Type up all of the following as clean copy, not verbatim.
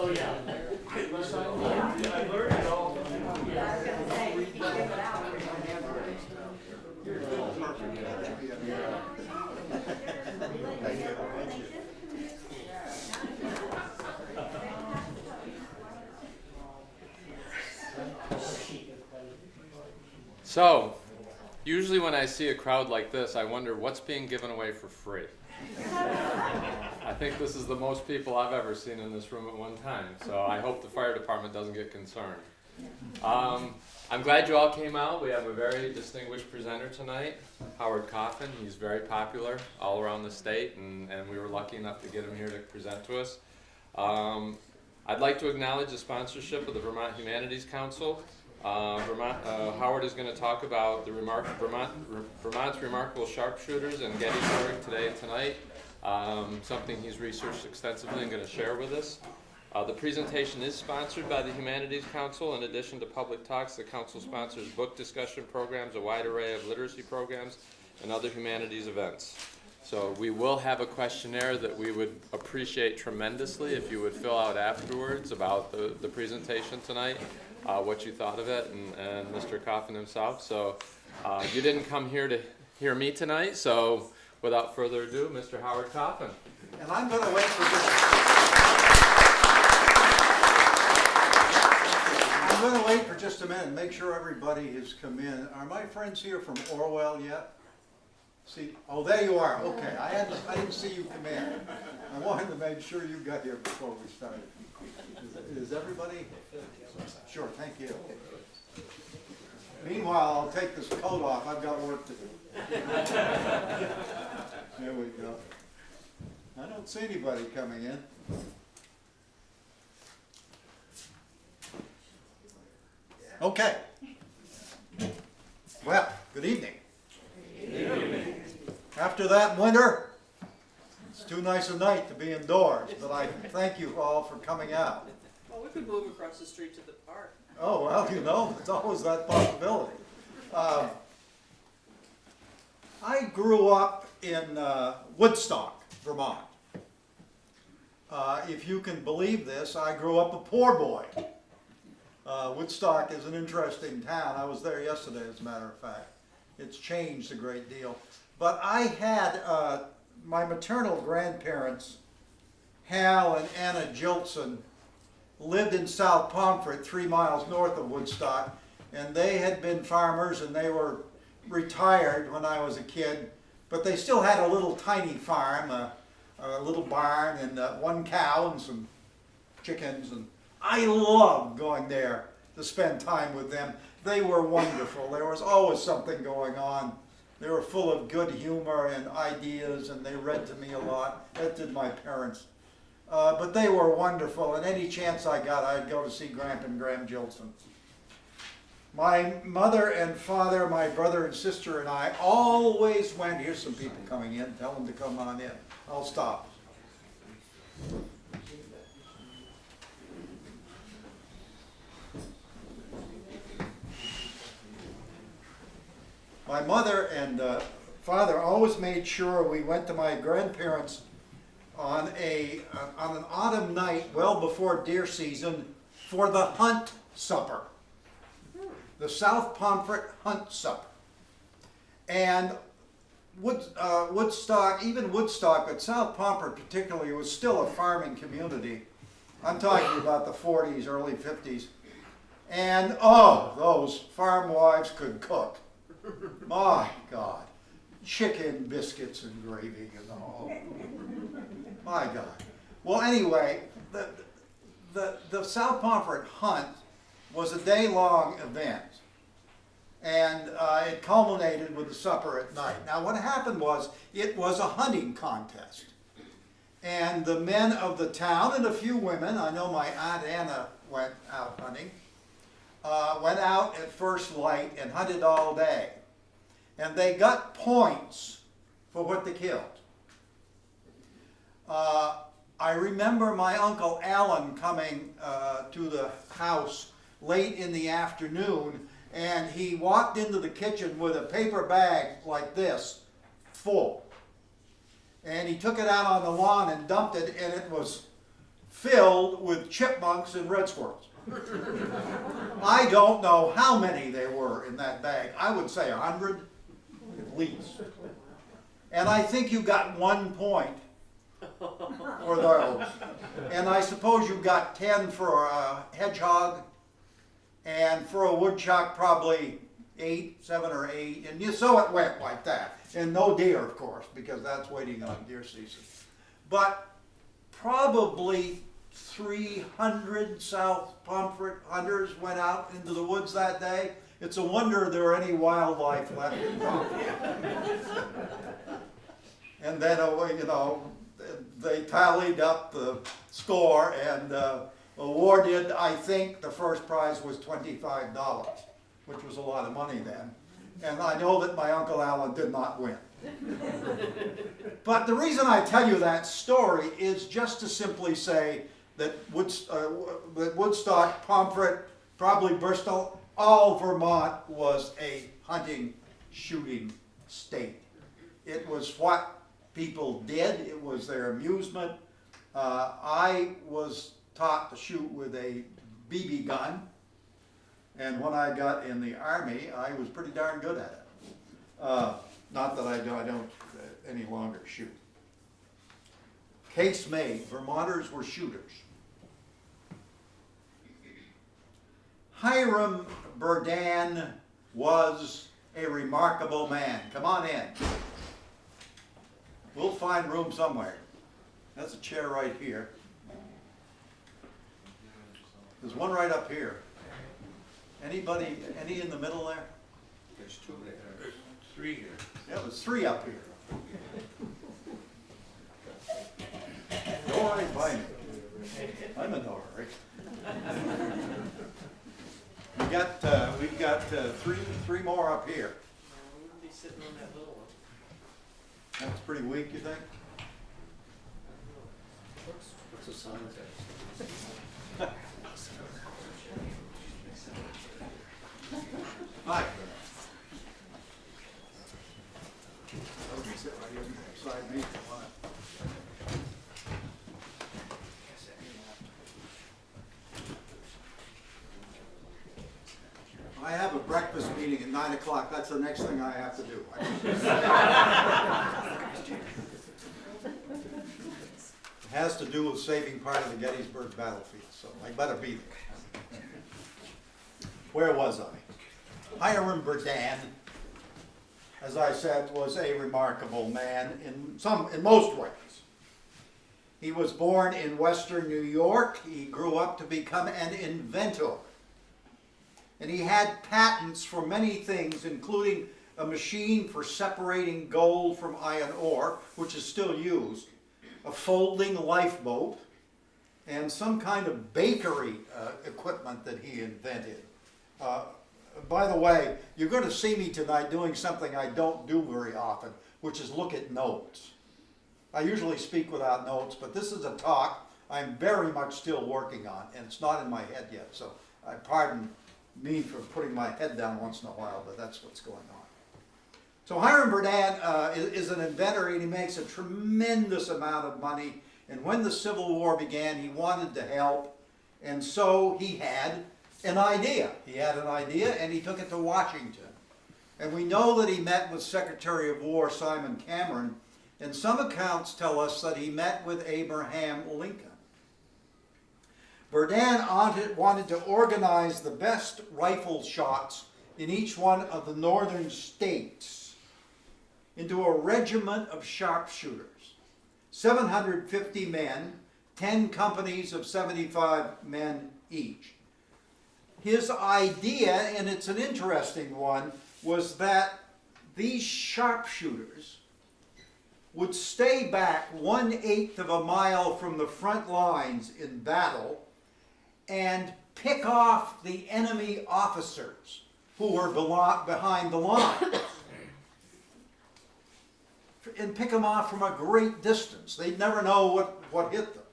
Oh, yeah. I learned it all. So, usually when I see a crowd like this, I wonder what's being given away for free. I think this is the most people I've ever seen in this room at one time, so I hope the fire department doesn't get concerned. I'm glad you all came out. We have a very distinguished presenter tonight, Howard Coffin. He's very popular all around the state, and we were lucky enough to get him here to present to us. I'd like to acknowledge the sponsorship of the Vermont Humanities Council. Howard is going to talk about the Vermont's remarkable sharpshooters and Gettysburg today and tonight, something he's researched extensively and going to share with us. The presentation is sponsored by the Humanities Council. In addition to public talks, the Council sponsors book discussion programs, a wide array of literacy programs, and other humanities events. So we will have a questionnaire that we would appreciate tremendously if you would fill out afterwards about the presentation tonight, what you thought of it, and Mr. Coffin himself. So you didn't come here to hear me tonight, so without further ado, Mr. Howard Coffin. And I'm going to wait for just a minute and make sure everybody has come in. Are my friends here from Orwell yet? See, oh, there you are. Okay, I didn't see you come in. I wanted to make sure you got here before we started. Is everybody? Sure, thank you. Meanwhile, I'll take this coat off. I've got work to do. There we go. I don't see anybody coming in. Okay. Well, good evening. Good evening. After that winter, it's too nice a night to be indoors, but I thank you all for coming out. Well, we could move across the street to the park. Oh, well, you know, it's always that possibility. I grew up in Woodstock, Vermont. If you can believe this, I grew up a poor boy. Woodstock is an interesting town. I was there yesterday, as a matter of fact. It's changed a great deal. But I had my maternal grandparents, Hal and Anna Jilson, lived in South Pomfret, 3 miles north of Woodstock, and they had been farmers and they were retired when I was a kid, but they still had a little tiny farm, a little barn and 1 cow and some chickens, and I loved going there to spend time with them. They were wonderful. There was always something going on. They were full of good humor and ideas, and they read to me a lot, as did my parents. But they were wonderful, and any chance I got, I'd go to see Grandpa and Graham Jilson. My mother and father, my brother and sister and I always went, here's some people coming in, tell them to come on in. I'll stop. My mother and father always made sure we went to my grandparents on an autumn night well before deer season for the hunt supper. The South Pomfret hunt supper. And Woodstock, even Woodstock, but South Pomfret particularly, was still a farming community. I'm talking about the 40s, early 50s. And oh, those farm wives could cook. My God. Chicken biscuits and gravy and all. My God. Well, anyway, the South Pomfret hunt was a day-long event. And it culminated with the supper at night. Now, what happened was, it was a hunting contest. And the men of the town, and a few women, I know my Aunt Anna went out hunting, went out at first light and hunted all day. And they got points for what they killed. I remember my Uncle Alan coming to the house late in the afternoon, and he walked into the kitchen with a paper bag like this, full. And he took it out on the lawn and dumped it, and it was filled filled with chipmunks and red squirrels. I don't know how many there were in that bag. I would say 100 at least. And I think you got 1 point for those. And I suppose you got 10 for a hedgehog, and for a woodchuck probably 7 or 8. And so it went like that. And no deer, of course, because that's waiting on deer season. But probably 300 South Pomfret hunters went out into the woods that day. It's a wonder there are any wildlife left in Pomfret. And then, they tallied up the score and awarded, I think, the first prize was $25, which was a lot of money then. And I know that my Uncle Alan did not win. But the reason I tell you that story is just to simply say that Woodstock, Pomfret, probably Bristol, all Vermont was a hunting, shooting state. It was what people did. It was their amusement. I was taught to shoot with a BB gun, and when I got in the Army, I was pretty darn good at it. Not that I don't any longer shoot. Case made, Vermonters were shooters. Hiram Burdan was a remarkable man. Come on in. We'll find room somewhere. That's a chair right here. There's one right up here. Any in the middle there? There's 2 there. There's 3 here. Yeah, there's 3 up here. Don't worry, bye. I'm in no hurry. We've got three more up here. We wouldn't be sitting on that little one. That's pretty weak, you think? What's the sign say? Hi. Sit right here beside me if you want. I have a breakfast meeting at 9 o'clock. That's the next thing I have to do. It has to do with saving part of the Gettysburg battlefield, so I better be there. Where was I? Hiram Burdan, as I said, was a remarkable man in most ways. He was born in Western New York. He grew up to become an inventor. And he had patents for many things, including a machine for separating gold from iron ore, which is still used, a folding lifeboat, and some kind of bakery equipment that he invented. By the way, you're going to see me tonight doing something I don't do very often, which is look at notes. I usually speak without notes, but this is a talk I'm very much still working on, and it's not in my head yet, so pardon me for putting my head down once in a while, but that's what's going on. So Hiram Burdan is an inventor, and he makes a tremendous amount of money, and when the Civil War began, he wanted to help, and so he had an idea. He had an idea, and he took it to Washington. And we know that he met with Secretary of War Simon Cameron, and some accounts tell us that he met with Abraham Lincoln. Burdan wanted to organize the best rifle shots in each one of the northern states into a regiment of sharpshooters. 750 men, 10 companies of 75 men each. His idea, and it's an interesting one, was that these sharpshooters would stay back 1/8 of a mile from the front lines in battle and pick off the enemy officers who were behind the lines. And pick them off from a great distance. They'd never know what hit them.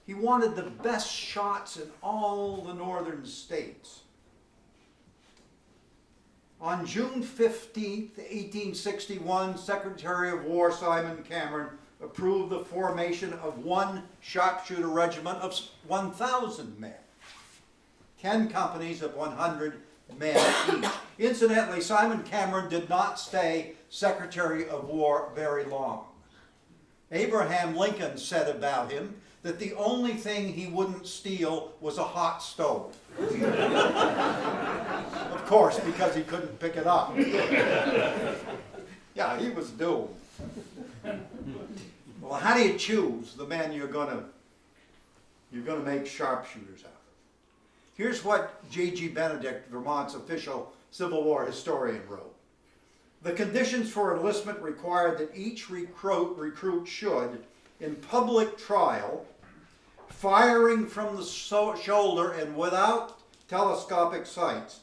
He wanted the best shots in all the northern states. On June 15th, 1861, Secretary of War Simon Cameron approved the formation of one sharpshooter regiment of 1,000 men. 10 companies of 100 men each. Incidentally, Simon Cameron did not stay Secretary of War very long. Abraham Lincoln said about him that the only thing he wouldn't steal was a hot stove. Of course, because he couldn't pick it up. Yeah, he was doomed. Well, how do you choose the men you're gonna make sharpshooters out of? Here's what J.G. Benedict, Vermont's official Civil War historian, wrote. The conditions for enlistment required that each recruit should, in public trial, firing from the shoulder and without telescopic sights,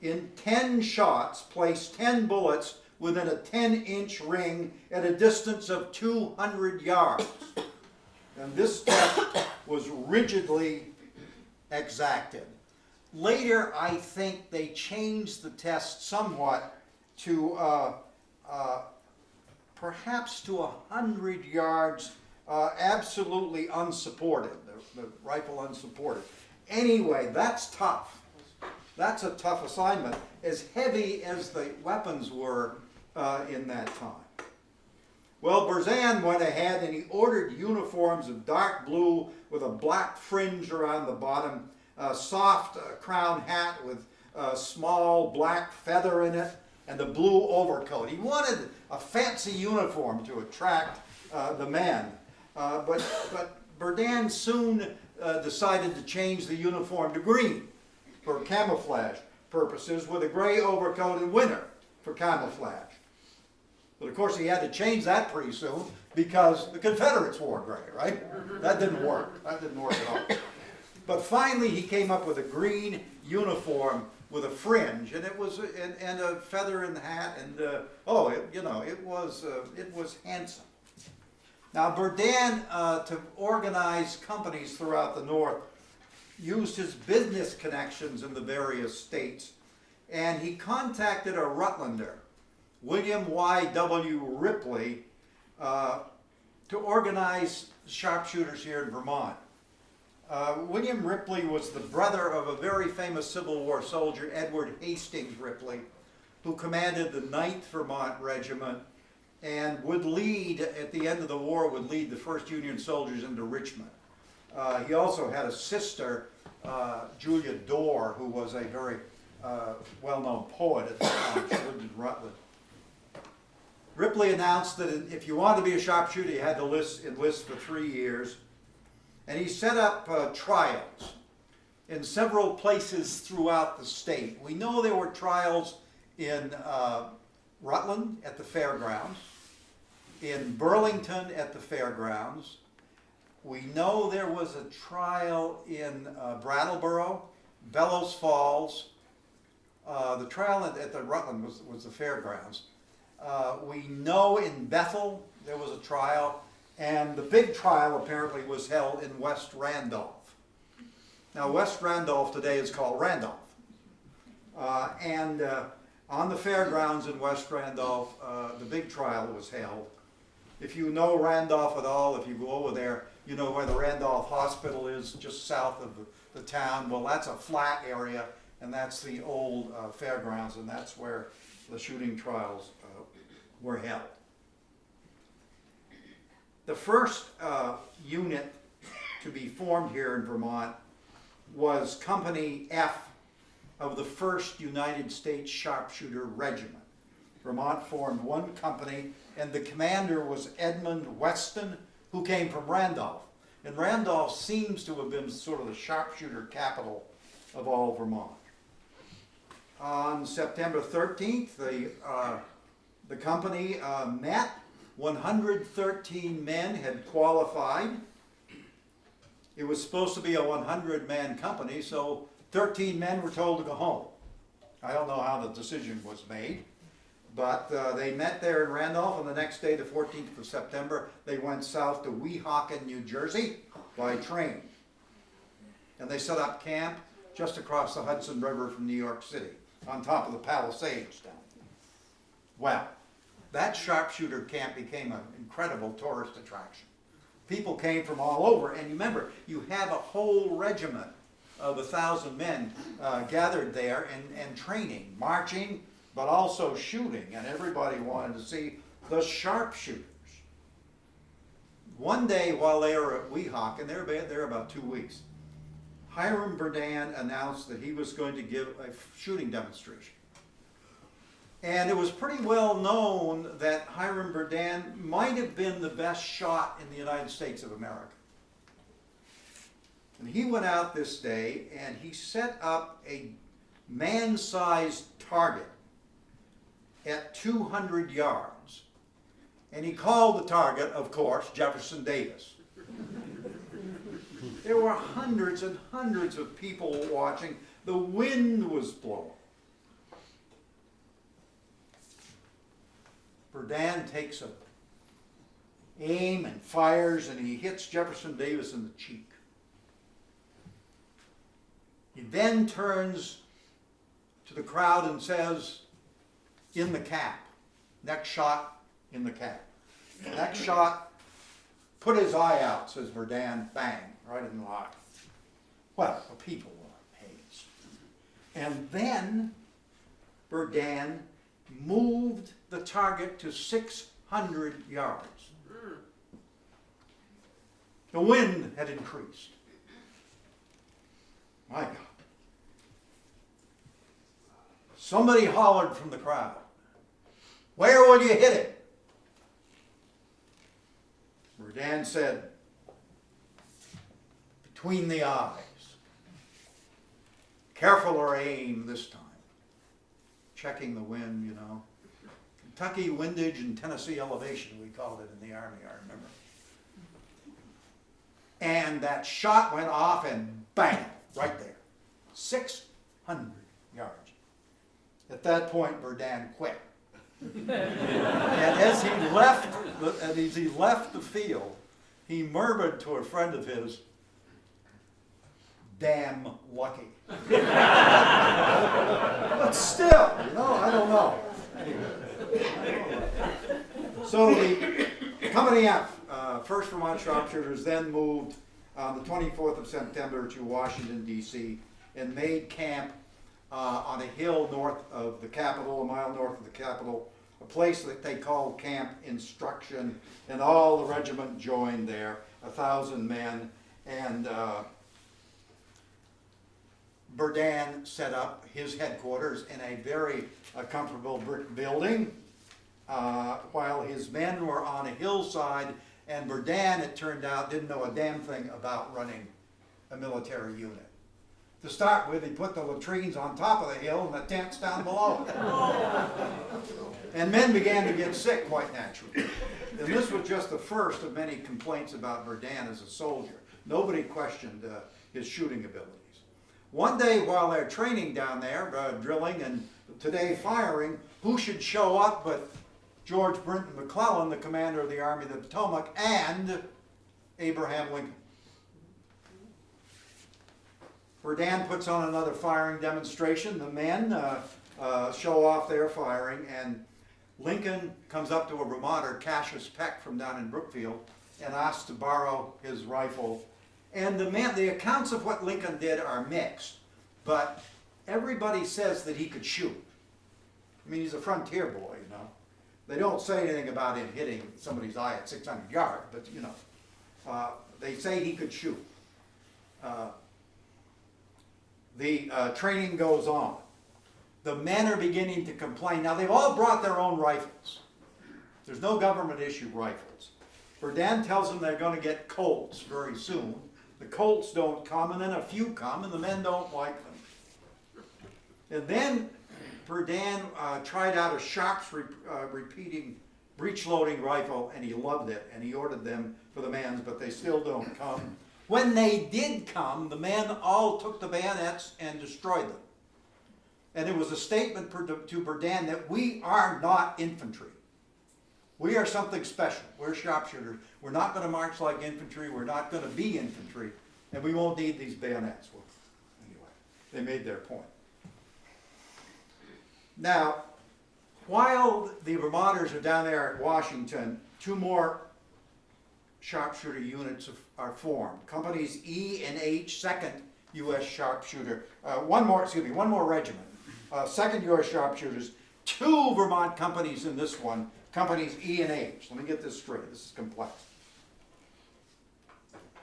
in 10 shots, place 10 bullets within a 10-inch ring at a distance of 200 yards. And this test was rigidly exacted. Later, I think they changed the test somewhat to perhaps to 100 yards, absolutely unsupported, the rifle unsupported. Anyway, that's tough. That's a tough assignment, as heavy as the weapons were in that time. Well, Berzan went ahead and he ordered uniforms of dark blue with a black fringe around the bottom, a soft crown hat with a small black feather in it, and the blue overcoat. He wanted a fancy uniform to attract the men. But Berdan soon decided to change the uniform to green for camouflage purposes, with a gray overcoat in winter for camouflage. But of course he had to change that pretty soon because the Confederates wore gray, right? That didn't work. That didn't work at all. But finally he came up with a green uniform with a fringe, and it was and a feather in the hat, and it was handsome. Now Berdan, to organize companies throughout the North, used his business connections in the various states, and he contacted a Rutlander, William Y.W. Ripley, to organize sharpshooters here in Vermont. William Ripley was the brother of a very famous Civil War soldier, Edward Hastings Ripley, who commanded the 9th Vermont Regiment and would lead, at the end of the war, would lead the 1st Union soldiers into Richmond. He also had a sister, Julia Dorr, who was a very well-known poet at the time. She lived in Rutland. Ripley announced that if you wanted to be a sharpshooter, you had to enlist for 3 years. And he set up trials in several places throughout the state. We know there were trials in Rutland at the fairgrounds, in Burlington at the fairgrounds. We know there was a trial in Brattleboro, Bellows Falls. The trial at the Rutland was the fairgrounds. We know in Bethel there was a trial, and the big trial apparently was held in West Randolph. Now West Randolph today is called Randolph. On the fairgrounds in West Randolph, the big trial was held. If you know Randolph at all, if you go over there, you know where the Randolph Hospital is, just south of the town. Well, that's a flat area, and that's the old fairgrounds, and that's where the shooting trials were held. The first unit to be formed here in Vermont was Company F of the 1st United States Sharpshooter Regiment. Vermont formed one company, and the commander was Edmund Weston, who came from Randolph. And Randolph seems to have been sort of the sharpshooter capital of all Vermont. On September 13th, the company met. 113 men had qualified. It was supposed to be a 100-man company, so 13 men were told to go home. I don't know how the decision was made, but they met there in Randolph, and the next day, the 14th of September, they went south to Weehawken, New Jersey by train. And they set up camp just across the Hudson River from New York City, on top of the Palisades down there. Well, that sharpshooter camp became an incredible tourist attraction. People came from all over, and remember, you have a whole regiment of 1,000 men gathered there and training, marching, but also shooting, and everybody wanted to see the sharpshooters. One day while they were at Weehawken, they were there about 2 weeks, Hiram Berdan announced that he was going to give a shooting demonstration. And it was pretty well known that Hiram Berdan might have been the best shot in the United States of America. And he went out this day and he set up a man-sized target at 200 yards. And he called the target, of course, Jefferson Davis. There were hundreds and hundreds of people watching. The wind was blowing. Berdan takes aim and fires, and he hits Jefferson Davis in the cheek. He then turns to the crowd and says, "In the cap. Next shot, in the cap. Next shot, put his eye out," says Berdan. Bang, right in the eye. Well, the people were amazed. And then Berdan moved the target to 600 yards. The wind had increased. My God. Somebody hollered from the crowd, "Where will you hit it?" Berdan said, "Between the eyes. Carefuler aim this time." Checking the wind, you know. Kentucky windage and Tennessee elevation, we called it in the Army, I remember. And that shot went off and bang, right there. 600 yards. At that point, Berdan quit. And as he left the field, he murmured to a friend of his, "Damn lucky." But still, you know, I don't know. Anyway. So the Company F, 1st Vermont Sharpshooters, then moved on the 24th of September to Washington, D.C., and made camp on a hill north of the Capitol, a mile north of the Capitol, a place that they called Camp Instruction, and all the regiment joined there, 1,000 men, and Berdan set up his headquarters in a very comfortable brick building, while his men were on a hillside, and Berdan, it turned out, didn't know a damn thing about running a military unit. To start with, he put the latrines on top of the hill and the tents down below. And men began to get sick quite naturally. And this was just the first of many complaints about Berdan as a soldier. Nobody questioned his shooting abilities. One day while they're training down there, drilling and today firing, who should show up but George Brinton McClellan, the commander of the Army of the Potomac, and Abraham Lincoln. Berdan puts on another firing demonstration. The men show off their firing, and Lincoln comes up to a Vermonter, Cassius Peck from down in Brookfield, and asks to borrow his rifle. And the accounts of what Lincoln did are mixed, but everybody says that he could shoot. I mean, he's a frontier boy, you know. They don't say anything about him hitting somebody's eye at 600 yards, but you know, they say he could shoot. The training goes on. The men are beginning to complain. Now, they've all brought their own rifles. There's no government-issued rifles. Berdan tells them they're going to get Colts very soon. The Colts don't come, and then a few come, and the men don't like them. And then Berdan tried out a Sharps repeating breech-loading rifle, and he loved it, and he ordered them for the men, but they still don't come. When they did come, the men all took the bayonets and destroyed them. And it was a statement to Berdan that we are not infantry. We are something special. We're sharpshooters. We're not going to march like infantry. We're not going to be infantry. And we won't need these bayonets. Well, anyway, they made their point. Now, While the Vermonters are down there at Washington, two more sharpshooter units are formed. Companies E and H, 2nd U.S. Sharpshooter, one more regiment, 2nd U.S. Sharpshooters, 2 Vermont companies in this one, companies E and H. Let me get this straight, this is complex.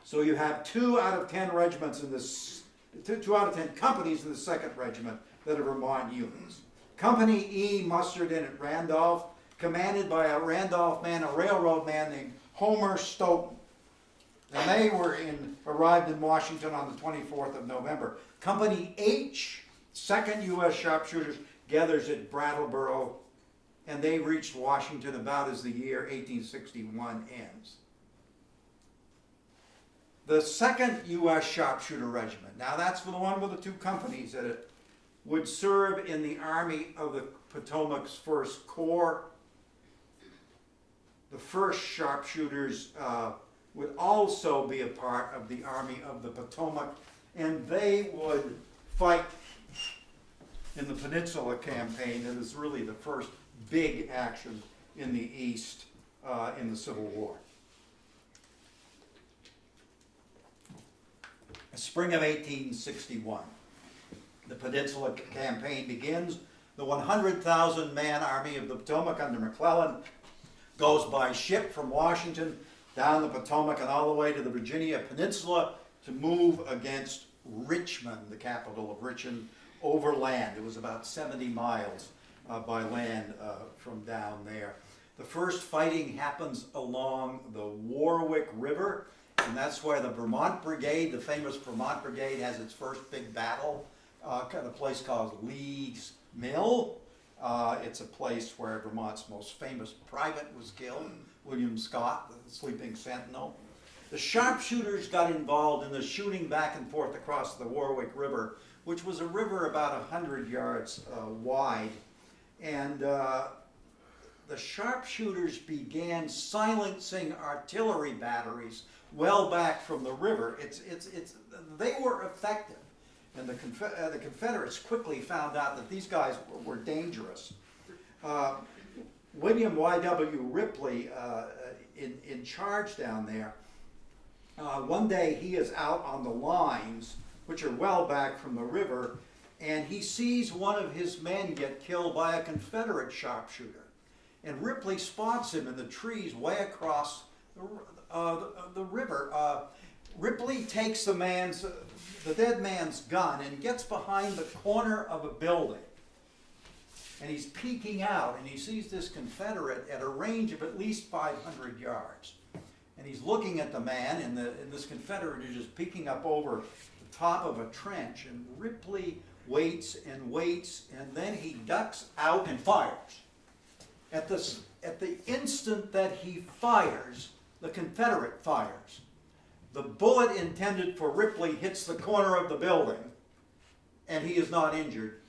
So you have 2 out of 10 regiments in this, 2 out of 10 companies in the 2nd Regiment that are Vermont units. Company E mustered in at Randolph, commanded by a Randolph man, a railroad man named Homer Stoughton. And they arrived in Washington on the 24th of November. Company H, 2nd U.S. Sharpshooters, gathers at Brattleboro, and they reached Washington about as the year 1861 ends. The 2nd U.S. Sharpshooter Regiment, now that's for the one with the 2 companies in it, would serve in the Army of the Potomac's 1st Corps. The 1st Sharpshooters would also be a part of the Army of the Potomac, and they would fight in the Peninsula Campaign. That is really the first big action in the East in the Civil War. Spring of 1861. The Peninsula Campaign begins. The 100,000 man Army of the Potomac under McClellan goes by ship from Washington down the Potomac and all the way to the Virginia Peninsula to move against Richmond, the capital of Richmond, over land. It was about 70 miles by land from down there. The first fighting happens along the Warwick River, and that's where the Vermont Brigade, the famous Vermont Brigade, has its first big battle. At a place called Lee's Mill. It's a place where Vermont's most famous private was killed, William Scott, the sleeping sentinel. The sharpshooters got involved in the shooting back and forth across the Warwick River, which was a river about 100 yards wide. And the sharpshooters began silencing artillery batteries well back from the river. They were effective. And the Confederates quickly found out that these guys were dangerous. William Y.W. Ripley, in charge down there, one day he is out on the lines, which are well back from the river, and he sees one of his men get killed by a Confederate sharpshooter. And Ripley spots him in the trees way across the river. Ripley takes the dead man's gun and gets behind the corner of a building. And he's peeking out and he sees this Confederate at a range of at least 500 yards. And he's looking at the man, and this Confederate is just peeking up over the top of a trench. And Ripley waits and waits, and then he ducks out and fires. At the instant that he fires, the Confederate fires. The bullet intended for Ripley hits the corner of the building, and he is not injured.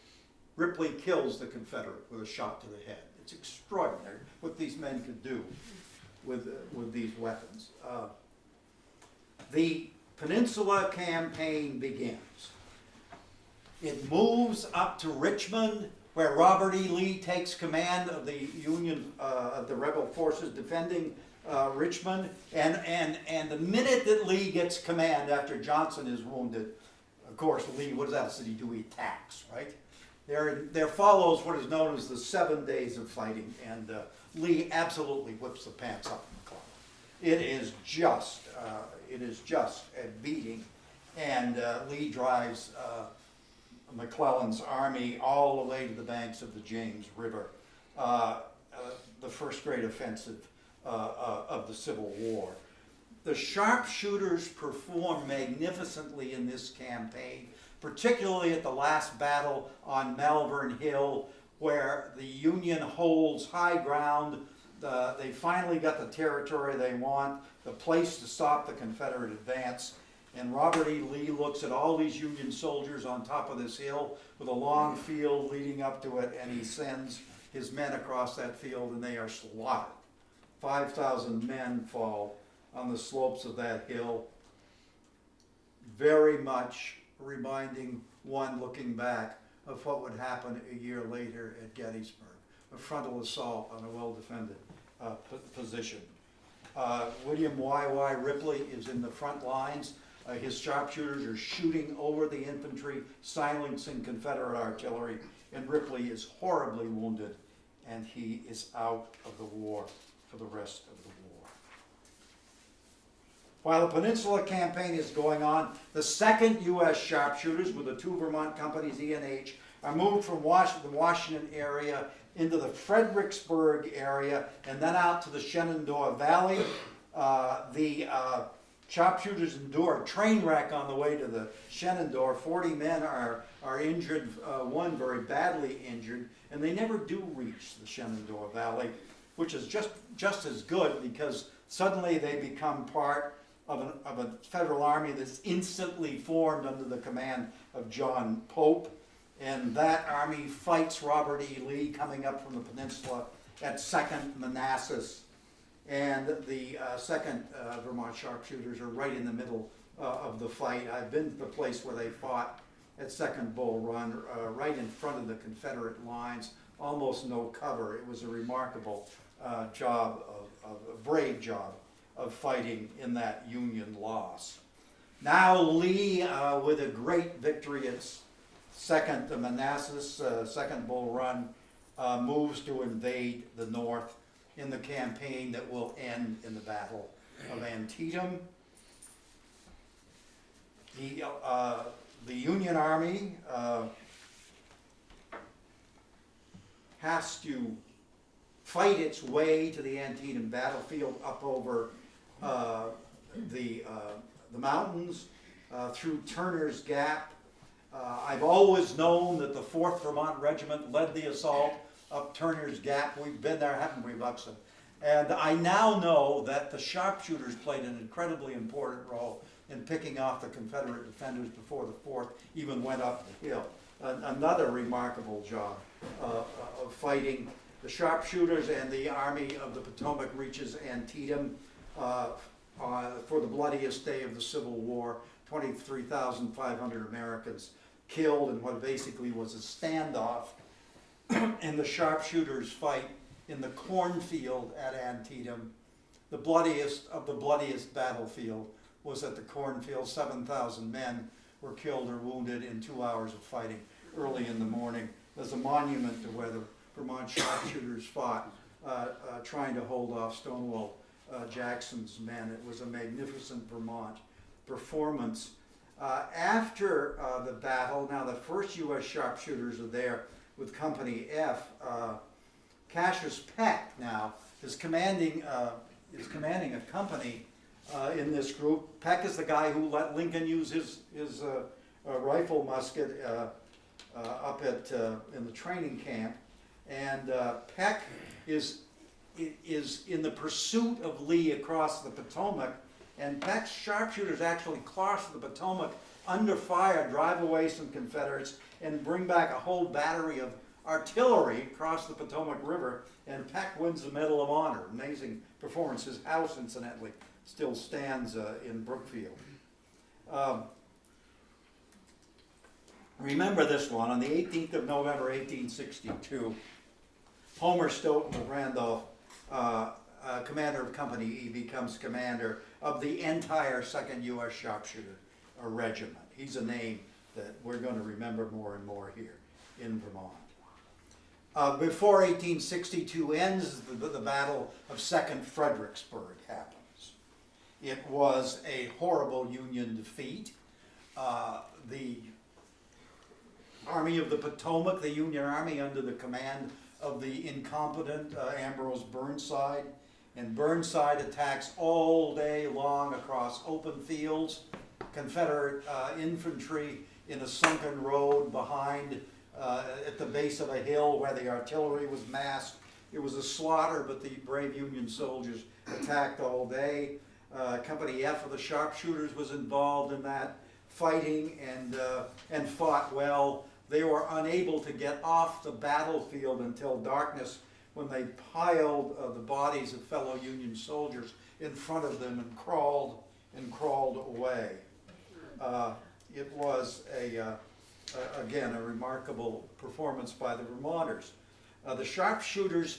Ripley kills the Confederate with a shot to the head. It's extraordinary what these men could do with these weapons. The Peninsula Campaign begins. It moves up to Richmond, where Robert E. Lee takes command of the Union, of the rebel forces defending Richmond, and the minute that Lee gets command after Johnson is wounded, of course Lee, what else did he do? He attacks, right? There follows what is known as the 7 days of fighting, and Lee absolutely whips the pants off McClellan. It is just a beating, and Lee drives McClellan's army all the way to the banks of the James River, the first great offensive of the Civil War. The sharpshooters perform magnificently in this campaign, particularly at the last battle on Malvern Hill, where the Union holds high ground. They finally got the territory they want, the place to stop the Confederate advance. And Robert E. Lee looks at all these Union soldiers on top of this hill with a long field leading up to it, and he sends his men across that field, and they are slaughtered. 5,000 men fall on the slopes of that hill, very much reminding one looking back of what would happen a year later at Gettysburg. a frontal assault on a well-defended position. William Y.Y. Ripley is in the front lines. His sharpshooters are shooting over the infantry, silencing Confederate artillery, and Ripley is horribly wounded, and he is out of the war for the rest of the war. While the Peninsula Campaign is going on, the 2nd U.S. sharpshooters with the 2 Vermont companies, E and H, are moved from the Washington area into the Fredericksburg area and then out to the Shenandoah Valley. The sharpshooters endure a train wreck on the way to the Shenandoah. 40 men are injured, one very badly injured, and they never do reach the Shenandoah Valley, which is just as good because suddenly they become part of a federal army that's instantly formed under the command of John Pope. And that army fights Robert E. Lee coming up from the peninsula at 2nd Manassas. And the 2nd Vermont sharpshooters are right in the middle of the fight. I've been to the place where they fought at 2nd Bull Run, right in front of the Confederate lines, almost no cover. It was a remarkable job, a brave job of fighting in that Union loss. Now Lee, with a great victory at 2nd Manassas, 2nd Bull Run, moves to invade the North in the campaign that will end in the Battle of Antietam. The Union Army has to fight its way to the Antietam battlefield up over the mountains through Turner's Gap. I've always known that the 4th Vermont Regiment led the assault up Turner's Gap. We've been there, haven't we, Buxton? And I now know that the sharpshooters played an incredibly important role in picking off the Confederate defenders before the 4th even went up the hill. Another remarkable job of fighting. The sharpshooters and the Army of the Potomac reaches Antietam for the bloodiest day of the Civil War. 23,500 Americans killed in what basically was a standoff. And the sharpshooters fight in the cornfield at Antietam. The bloodiest of the bloodiest battlefield was at the cornfield. 7,000 men were killed or wounded in 2 hours of fighting early in the morning. There's a monument to where the Vermont sharpshooters fought, trying to hold off Stonewall Jackson's men. It was a magnificent Vermont performance. After the battle, now the 1st U.S. sharpshooters are there with Company F. Cassius Peck now is commanding a company in this group. Peck is the guy who let Lincoln use his rifle musket up at in the training camp, and Peck is in the pursuit of Lee across the Potomac, and Peck's sharpshooters actually cross the Potomac under fire, drive away some Confederates, and bring back a whole battery of artillery across the Potomac River, and Peck wins the Medal of Honor. Amazing performance. His house, incidentally, still stands in Brookfield. Remember this one. On the 18th of November, 1862, Homer Stoughton of Randolph, commander of Company E, becomes commander of the entire 2nd U.S. Sharpshooter Regiment. He's a name that we're going to remember more and more here in Vermont. Before 1862 ends, the Battle of 2nd Fredericksburg happens. It was a horrible Union defeat. The Army of the Potomac, the Union Army under the command of the incompetent Ambrose Burnside, and Burnside attacks all day long across open fields. Confederate infantry in a sunken road behind at the base of a hill where the artillery was massed. It was a slaughter, but the brave Union soldiers attacked all day. Company F of the sharpshooters was involved in that fighting and fought well. They were unable to get off the battlefield until darkness, when they piled the bodies of fellow Union soldiers in front of them and crawled away. It was again a remarkable performance by the Vermonters. The sharpshooting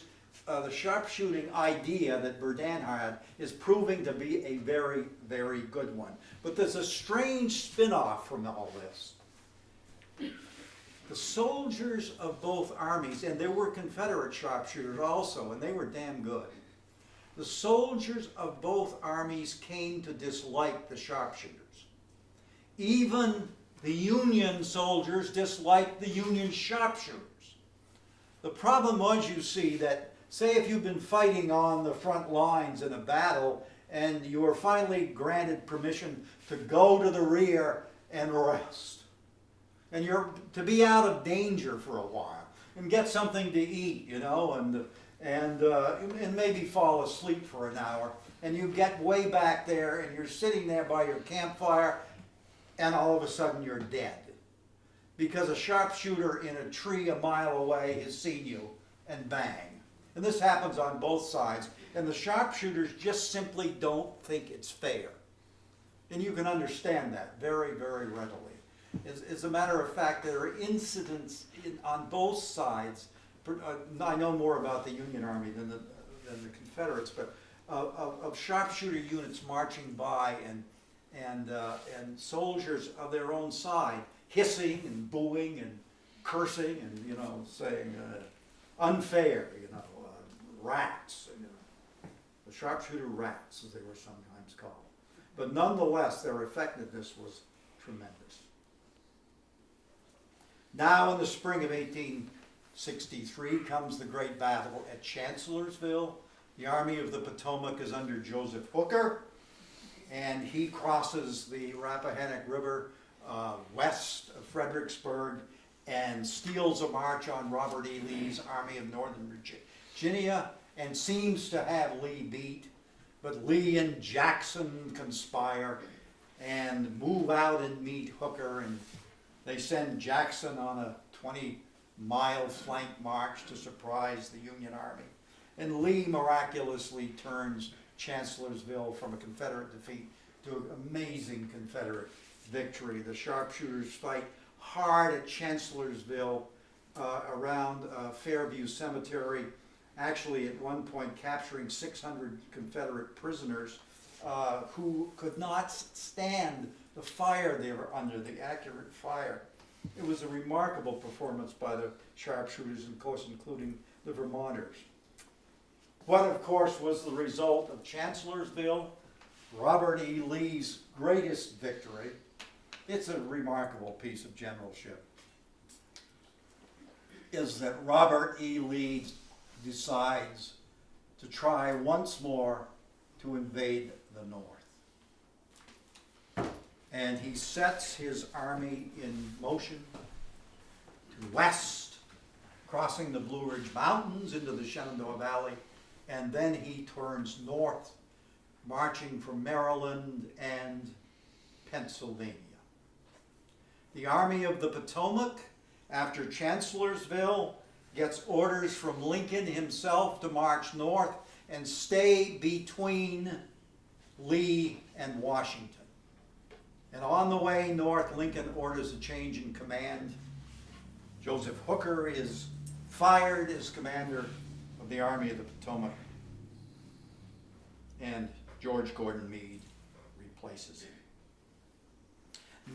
idea that Bourdain had is proving to be a very, very good one. But there's a strange spin-off from all this. The soldiers of both armies, and there were Confederate sharpshooters also, and they were damn good. The soldiers of both armies came to dislike the sharpshooters. Even the Union soldiers disliked the Union sharpshooters. The problem was, you see, that say if you've been fighting on the front lines in a battle and you were finally granted permission to go to the rear and rest, and you're to be out of danger for a while and get something to eat, you know, and maybe fall asleep for an hour, and you get way back there and you're sitting there by your campfire and all of a sudden you're dead because a sharpshooter in a tree a mile away has seen you and bang. And this happens on both sides, and the sharpshooters just simply don't think it's fair. And you can understand that very, very readily. As a matter of fact, there are incidents on both sides. I know more about the Union Army than the Confederates, but of sharpshooter units marching by and soldiers of their own side hissing and booing and cursing and, you know, saying unfair, you know, rats, you know, the sharpshooter rats, as they were sometimes called. But nonetheless, their effectiveness was tremendous. Now, in the spring of 1863 comes the great battle at Chancellorsville. The Army of the Potomac is under Joseph Hooker, and he crosses the Rappahannock River west of Fredericksburg and steals a march on Robert E. Lee's Army of Northern Virginia and seems to have Lee beat. But Lee and Jackson conspire and move out and meet Hooker, and they send Jackson on a 20-mile flank march to surprise the Union Army. And Lee miraculously turns Chancellorsville from a Confederate defeat to an amazing Confederate victory. The sharpshooters fight hard at Chancellorsville around Fairview Cemetery, actually at one point capturing 600 Confederate prisoners who could not stand the fire they were under, the accurate fire. It was a remarkable performance by the sharpshooters, of course, including the Vermonters. What, of course, was the result of Chancellorsville? Robert E. Lee's greatest victory. It's a remarkable piece of generalship. Is that Robert E. Lee decides to try once more to invade the North. And he sets his army in motion to west, crossing the Blue Ridge Mountains into the Shenandoah Valley, and then he turns north, marching from Maryland and Pennsylvania. The Army of the Potomac, after Chancellorsville, gets orders from Lincoln himself to march north and stay between Lee and Washington. And on the way north, Lincoln orders a change in command. Joseph Hooker is fired as commander of the Army of the Potomac, and George Gordon Meade replaces him.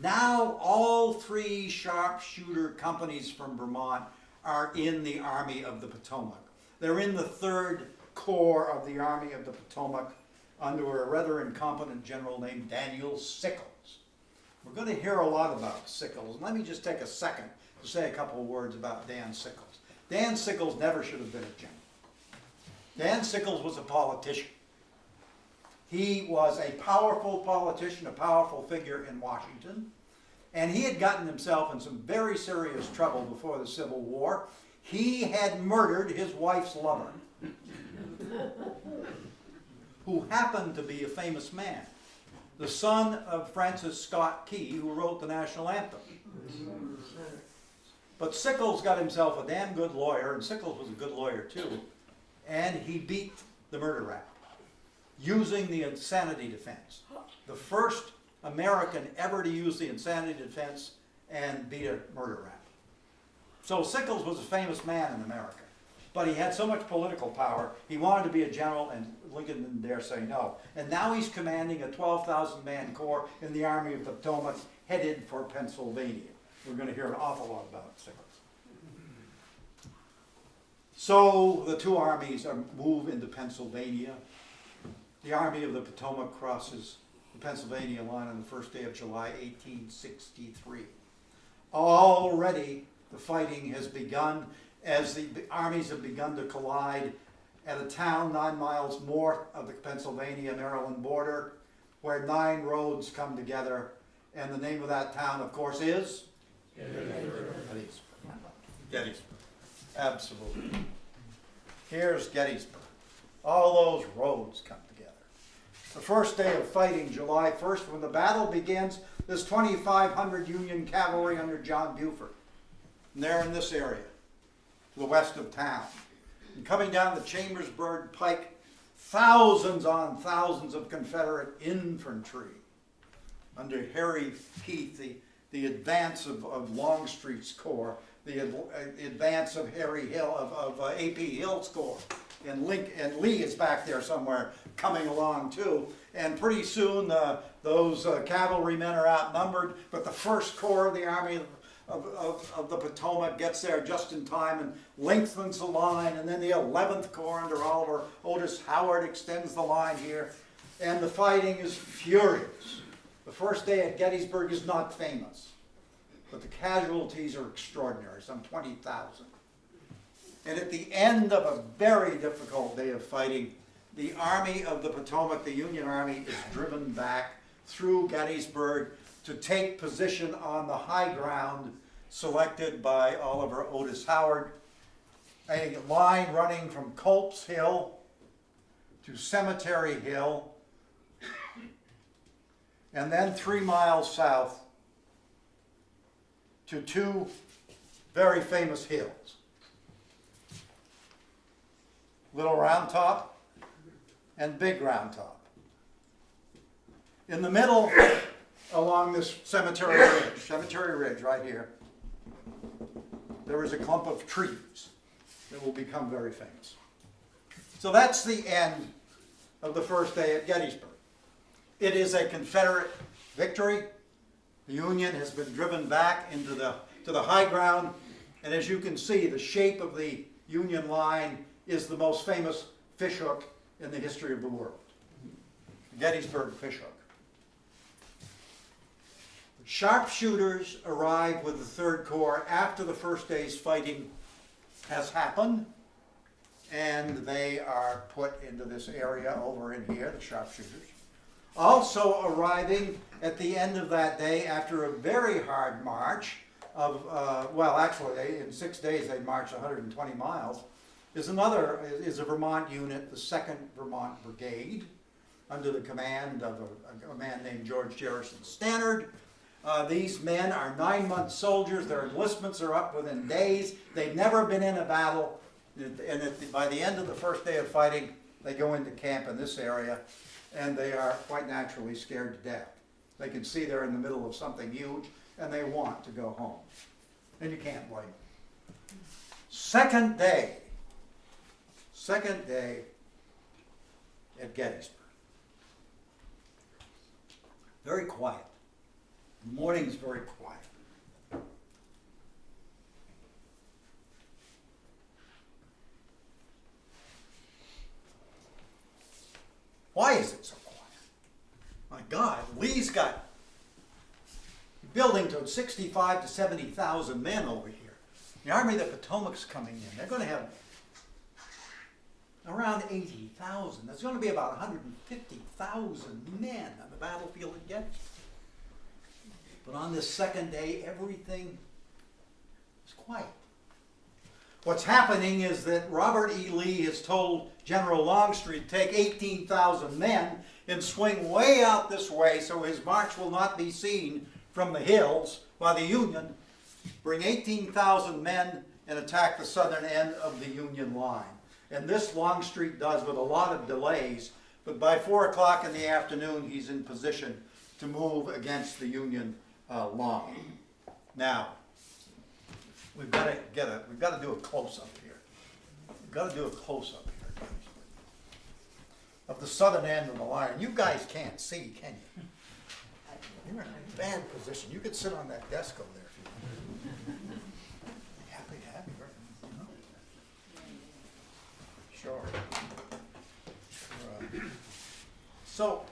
Now all three sharpshooter companies from Vermont are in the Army of the Potomac. They're in the 3rd Corps of the Army of the Potomac under a rather incompetent general named Daniel Sickles. We're going to hear a lot about Sickles. And let me just take a second to say a couple of words about Dan Sickles. Dan Sickles never should have been a general. Dan Sickles was a politician. He was a powerful politician, a powerful figure in Washington, and he had gotten himself in some very serious trouble before the Civil War. He had murdered his wife's lover, who happened to be a famous man, the son of Francis Scott Key, who wrote the national anthem. But Sickles got himself a damn good lawyer, and Sickles was a good lawyer too, and he beat the murder rap using the insanity defense. The first American ever to use the insanity defense and beat a murder rap. So Sickles was a famous man in America. but he had so much political power, he wanted to be a general, and Lincoln didn't dare say no. And now he's commanding a 12,000-man corps in the Army of the Potomac, headed for Pennsylvania. We're going to hear an awful lot about it soon. So the two armies move into Pennsylvania. The Army of the Potomac crosses the Pennsylvania line on the first day of July, 1863. Already the fighting has begun as the armies have begun to collide at a town 9 miles north of the Pennsylvania-Maryland border, where 9 roads come together, and the name of that town, of course, is? Gettysburg. Gettysburg. Absolutely. Here's Gettysburg. All those roads come together. The first day of fighting, July 1st, when the battle begins, there's 2,500 Union cavalry under John Buford. And they're in this area, to the west of town. And coming down the Chambersburg Pike, thousands on thousands of Confederate infantry under Harry Heath, the advance of Longstreet's corps, the advance of Harry Hill, of A.P. Hill's corps. And Lee is back there somewhere coming along too. And pretty soon those cavalrymen are outnumbered, but the First Corps of the Army of the Potomac gets there just in time and lengthens the line, and then the 11th Corps under Oliver Otis Howard extends the line here, and the fighting is furious. The first day at Gettysburg is not famous, but the casualties are extraordinary, some 20,000. And at the end of a very difficult day of fighting, the Army of the Potomac, the Union Army, is driven back through Gettysburg to take position on the high ground selected by Oliver Otis Howard, a line running from Culp's Hill to Cemetery Hill, and then 3 miles south to 2 very famous hills. Little Round Top and Big Round Top. In the middle, along this Cemetery Ridge right here, there is a clump of trees that will become very famous. So that's the end of the first day at Gettysburg. It is a Confederate victory. The Union has been driven back to the high ground, and as you can see, the shape of the Union line is the most famous fishhook in the history of the world. The Gettysburg fishhook. The sharpshooters arrive with the Third Corps after the first day's fighting has happened, and they are put into this area over in here, the sharpshooters. Also arriving at the end of that day after a very hard march of, well, actually in 6 days they marched 120 miles, is a Vermont unit, the 2nd Vermont Brigade, under the command of a man named George Garrison Stannard. These men are 9-month soldiers. Their enlistments are up within days. They've never been in a battle. And by the end of the first day of fighting, they go into camp in this area, and they are quite naturally scared to death. They can see they're in the middle of something huge, and they want to go home. And you can't blame them. Second day at Gettysburg. Very quiet. The morning's very quiet. Why is it so quiet? My God, Lee's got building to 65 to 70,000 men over here. The Army of the Potomac's coming in. They're going to have around 80,000. There's going to be about 150,000 men on the battlefield at Gettysburg. But on this second day, everything is quiet. What's happening is that Robert E. Lee has told General Longstreet to take 18,000 men and swing way out this way so his march will not be seen from the hills by the Union. Bring 18,000 men and attack the southern end of the Union line. And this Longstreet does with a lot of delays, but by 4 o'clock in the afternoon he's in position to move against the Union line. Now, we've got to do a close-up here. got to do a close-up here of the southern end of the line. You guys can't see, can you? You're in a bad position. You could sit on that desk over there if you want. Happy to have you, you know? Sure. So,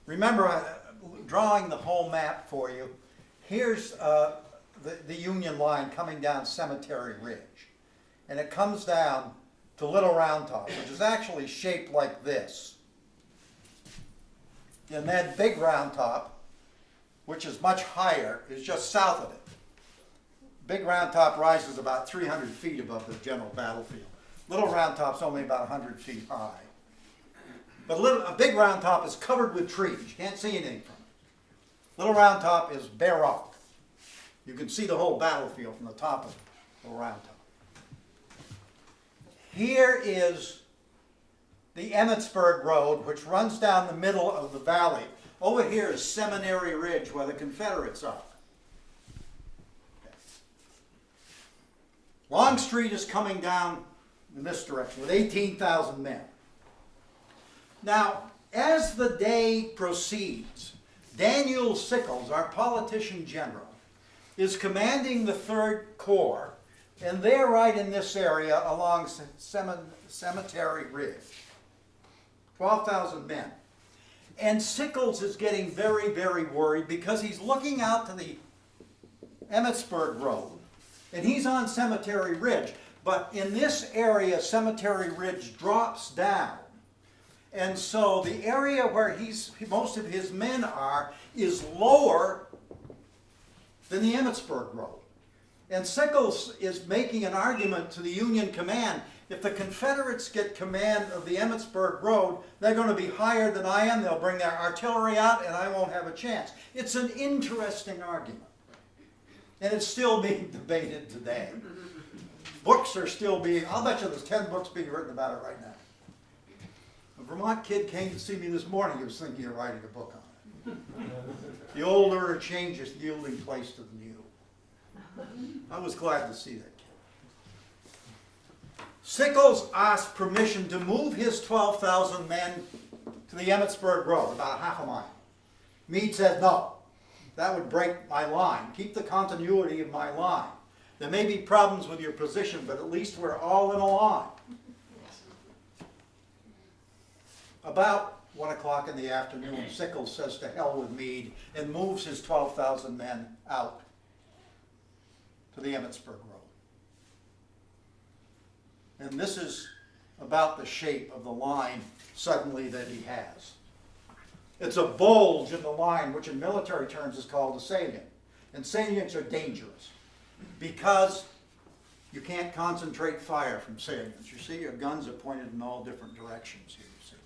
remember, drawing the whole map for you, here's the Union line coming down Cemetery Ridge. And it comes down to Little Round Top, which is actually shaped like this. And then Big Round Top, which is much higher, is just south of it. Big Round Top rises about 300 feet above the general battlefield. Little Round Top's only about 100 feet high. But a Big Round Top is covered with trees. You can't see anything from it. Little Round Top is bare rock. You can see the whole battlefield from the top of Little Round Top. Here is the Emmetsburg Road, which runs down the middle of the valley. Over here is Seminary Ridge, where the Confederates are. Longstreet is coming down in this direction with 18,000 men. Now, as the day proceeds, Daniel Sickles, our politician general, is commanding the 3rd Corps, and they're right in this area along Cemetery Ridge. 12,000 men. And Sickles is getting very, very worried because he's looking out to the Emmetsburg Road, and he's on Cemetery Ridge. But in this area, Cemetery Ridge drops down. And so the area where most of his men are is lower than the Emmetsburg Road. And Sickles is making an argument to the Union command, if the Confederates get command of the Emmetsburg Road, they're going to be higher than I am, they'll bring their artillery out, and I won't have a chance. It's an interesting argument. And it's still being debated today. Books are still being, I'll bet you there's 10 books being written about it right now. A Vermont kid came to see me this morning, he was thinking of writing a book on it. The old order changes, yielding place to the new. I was glad to see that kid. Sickles asked permission to move his 12,000 men to the Emmetsburg Road, about a half a mile. Meade said, no, that would break my line. Keep the continuity of my line. There may be problems with your position, but at least we're all in a line. About 1 o'clock in the afternoon, Sickles says to hell with Meade and moves his 12,000 men out to the Emmetsburg Road. And this is about the shape of the line suddenly that he has. It's a bulge in the line, which in military terms is called a salient. And salients are dangerous because you can't concentrate fire from salients. You see, your guns are pointed in all different directions here, you see.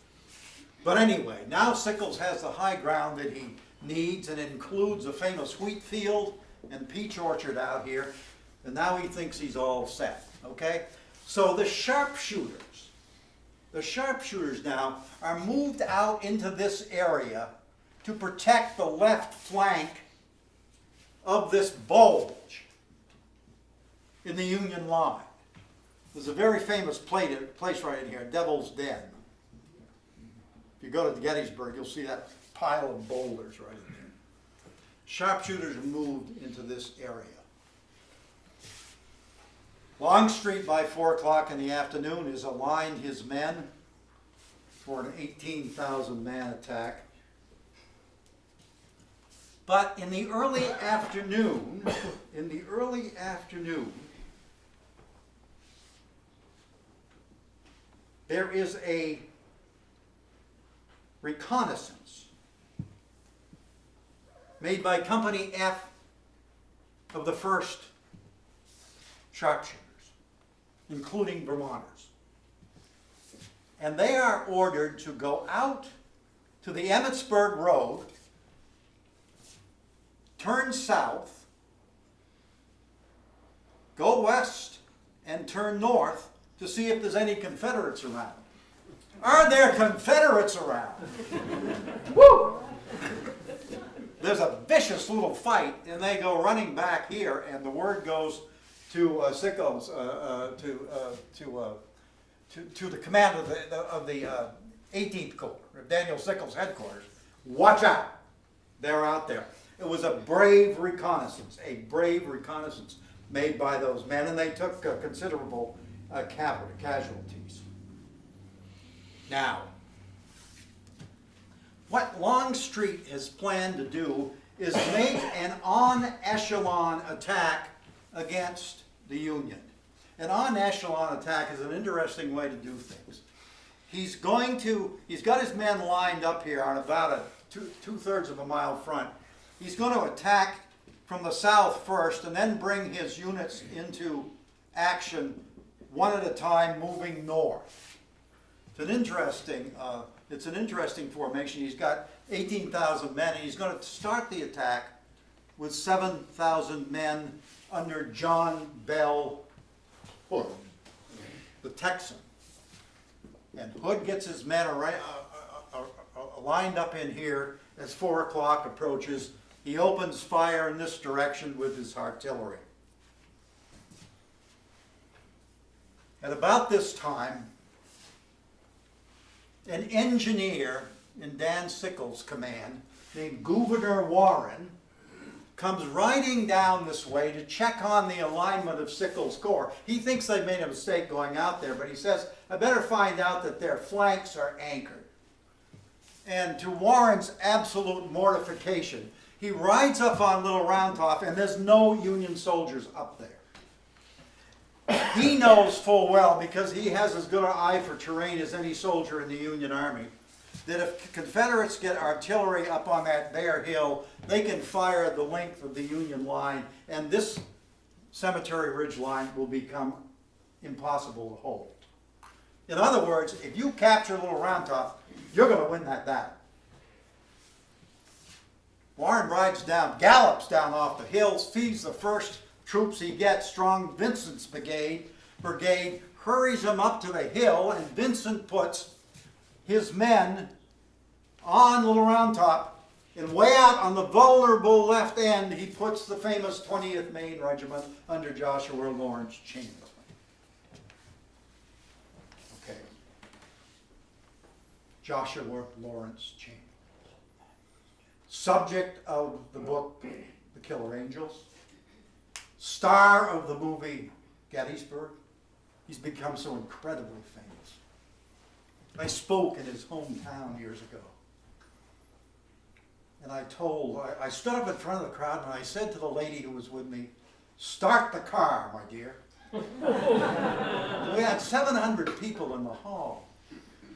But anyway, now Sickles has the high ground that he needs, and it includes a famous wheat field and peach orchard out here, and now he thinks he's all set, okay? So the sharpshooters now are moved out into this area to protect the left flank of this bulge in the Union line. There's a very famous place right in here, Devil's Den. If you go to Gettysburg, you'll see that pile of boulders right in there. Sharpshooters are moved into this area. Longstreet, by 4 o'clock in the afternoon, has aligned his men for an 18,000 man attack. But in the early afternoon, there is a reconnaissance made by Company F of the 1st Sharpshooters, including Vermonters. And they are ordered to go out to the Emmetsburg Road, turn south, go west, and turn north to see if there's any Confederates around. Are there Confederates around? Woo! there's a vicious little fight, and they go running back here, and the word goes to Sickles, to the command of the 18th Corps, Daniel Sickles' headquarters. Watch out! They're out there. It was a brave reconnaissance made by those men, and they took considerable casualties. Now, what Longstreet has planned to do is make an on-echelon attack against the Union. An on-echelon attack is an interesting way to do things. He's got his men lined up here on about two-thirds of a mile front. He's going to attack from the south first and then bring his units into action one at a time, moving north. It's an interesting formation. He's got 18,000 men, and he's going to start the attack with 7,000 men under John Bell Hood, the Texan. And Hood gets his men lined up in here as 4 o'clock approaches. He opens fire in this direction with his artillery. At about this time, an engineer in Dan Sickles' command named Gouverneur Warren comes riding down this way to check on the alignment of Sickles' corps. He thinks they made a mistake going out there, but he says, I better find out that their flanks are anchored. And to Warren's absolute mortification, he rides up on Little Round Top, and there's no Union soldiers up there. He knows full well, because he has as good an eye for terrain as any soldier in the Union Army, that if Confederates get artillery up on that bare hill, they can fire the length of the Union line, and this Cemetery Ridge line will become impossible to hold. In other words, if you capture Little Round Top, you're going to win that battle. Warren rides down, gallops down off the hills, feeds the first troops he gets. Strong Vincent's brigade hurries him up to the hill, and Vincent puts his men on Little Round Top, and way out on the vulnerable left end, he puts the famous 20th Maine Regiment under Joshua Lawrence Chamberlain. Okay. Joshua Lawrence Chamberlain. Subject of the book, The Killer Angels. Star of the movie Gettysburg. He's become so incredibly famous. I spoke in his hometown years ago. And I stood up in front of the crowd and I said to the lady who was with me, start the car, my dear. We had 700 people in the hall.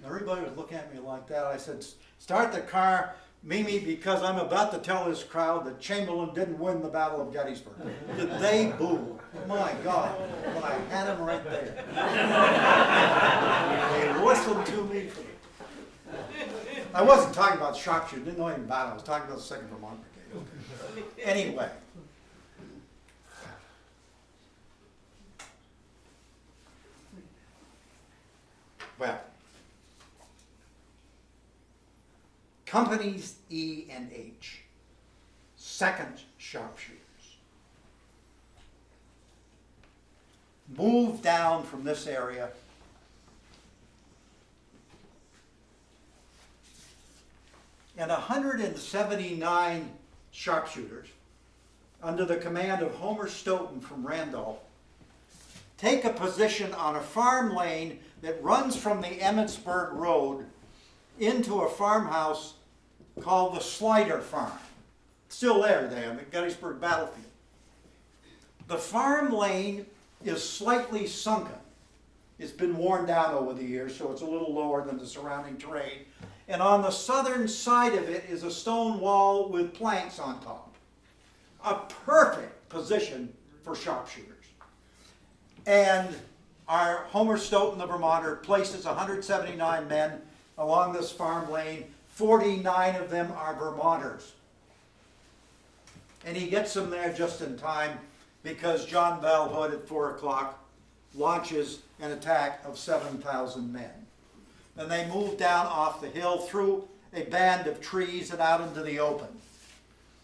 Everybody was looking at me like that. I said, start the car, Mimi, because I'm about to tell this crowd that Chamberlain didn't win the Battle of Gettysburg. Did they boo? My God, but I had him right there. They listened to me. I wasn't talking about sharpshooter, didn't know anything about it. I was talking about the 2nd Vermont Brigade. Anyway. Well. Companies E and H, 2nd Sharpshooters, moved down from this area and 179 sharpshooters under the command of Homer Stoughton from Randolph take a position on a farm lane that runs from the Emmetsburg Road into a farmhouse called the Slider Farm. Still there today on the Gettysburg battlefield. The farm lane is slightly sunken. It's been worn down over the years, so it's a little lower than the surrounding terrain. And on the southern side of it is a stone wall with planks on top. A perfect position for sharpshooters. And our Homer Stoughton, the Vermonter, places 179 men along this farm lane. 49 of them are Vermonters. And he gets them there just in time because John Bell Hood at 4 o'clock launches an attack of 7,000 men. And they move down off the hill through a band of trees and out into the open.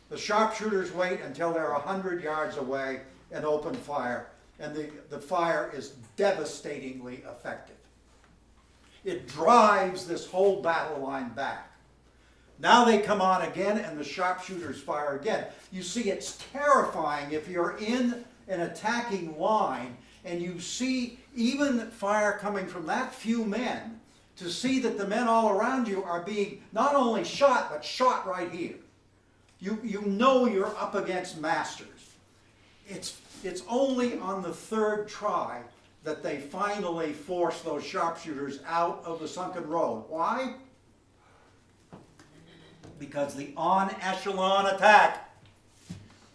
The sharpshooters wait until they're 100 yards away and open fire, and the fire is devastatingly effective. It drives this whole battle line back. Now they come on again, and the sharpshooters fire again. You see, it's terrifying if you're in an attacking line and you see even fire coming from that few men, to see that the men all around you are being not only shot, but shot right here. You know you're up against masters. It's only on the third try that they finally force those sharpshooters out of the sunken road. Why? Because the on-echelon attack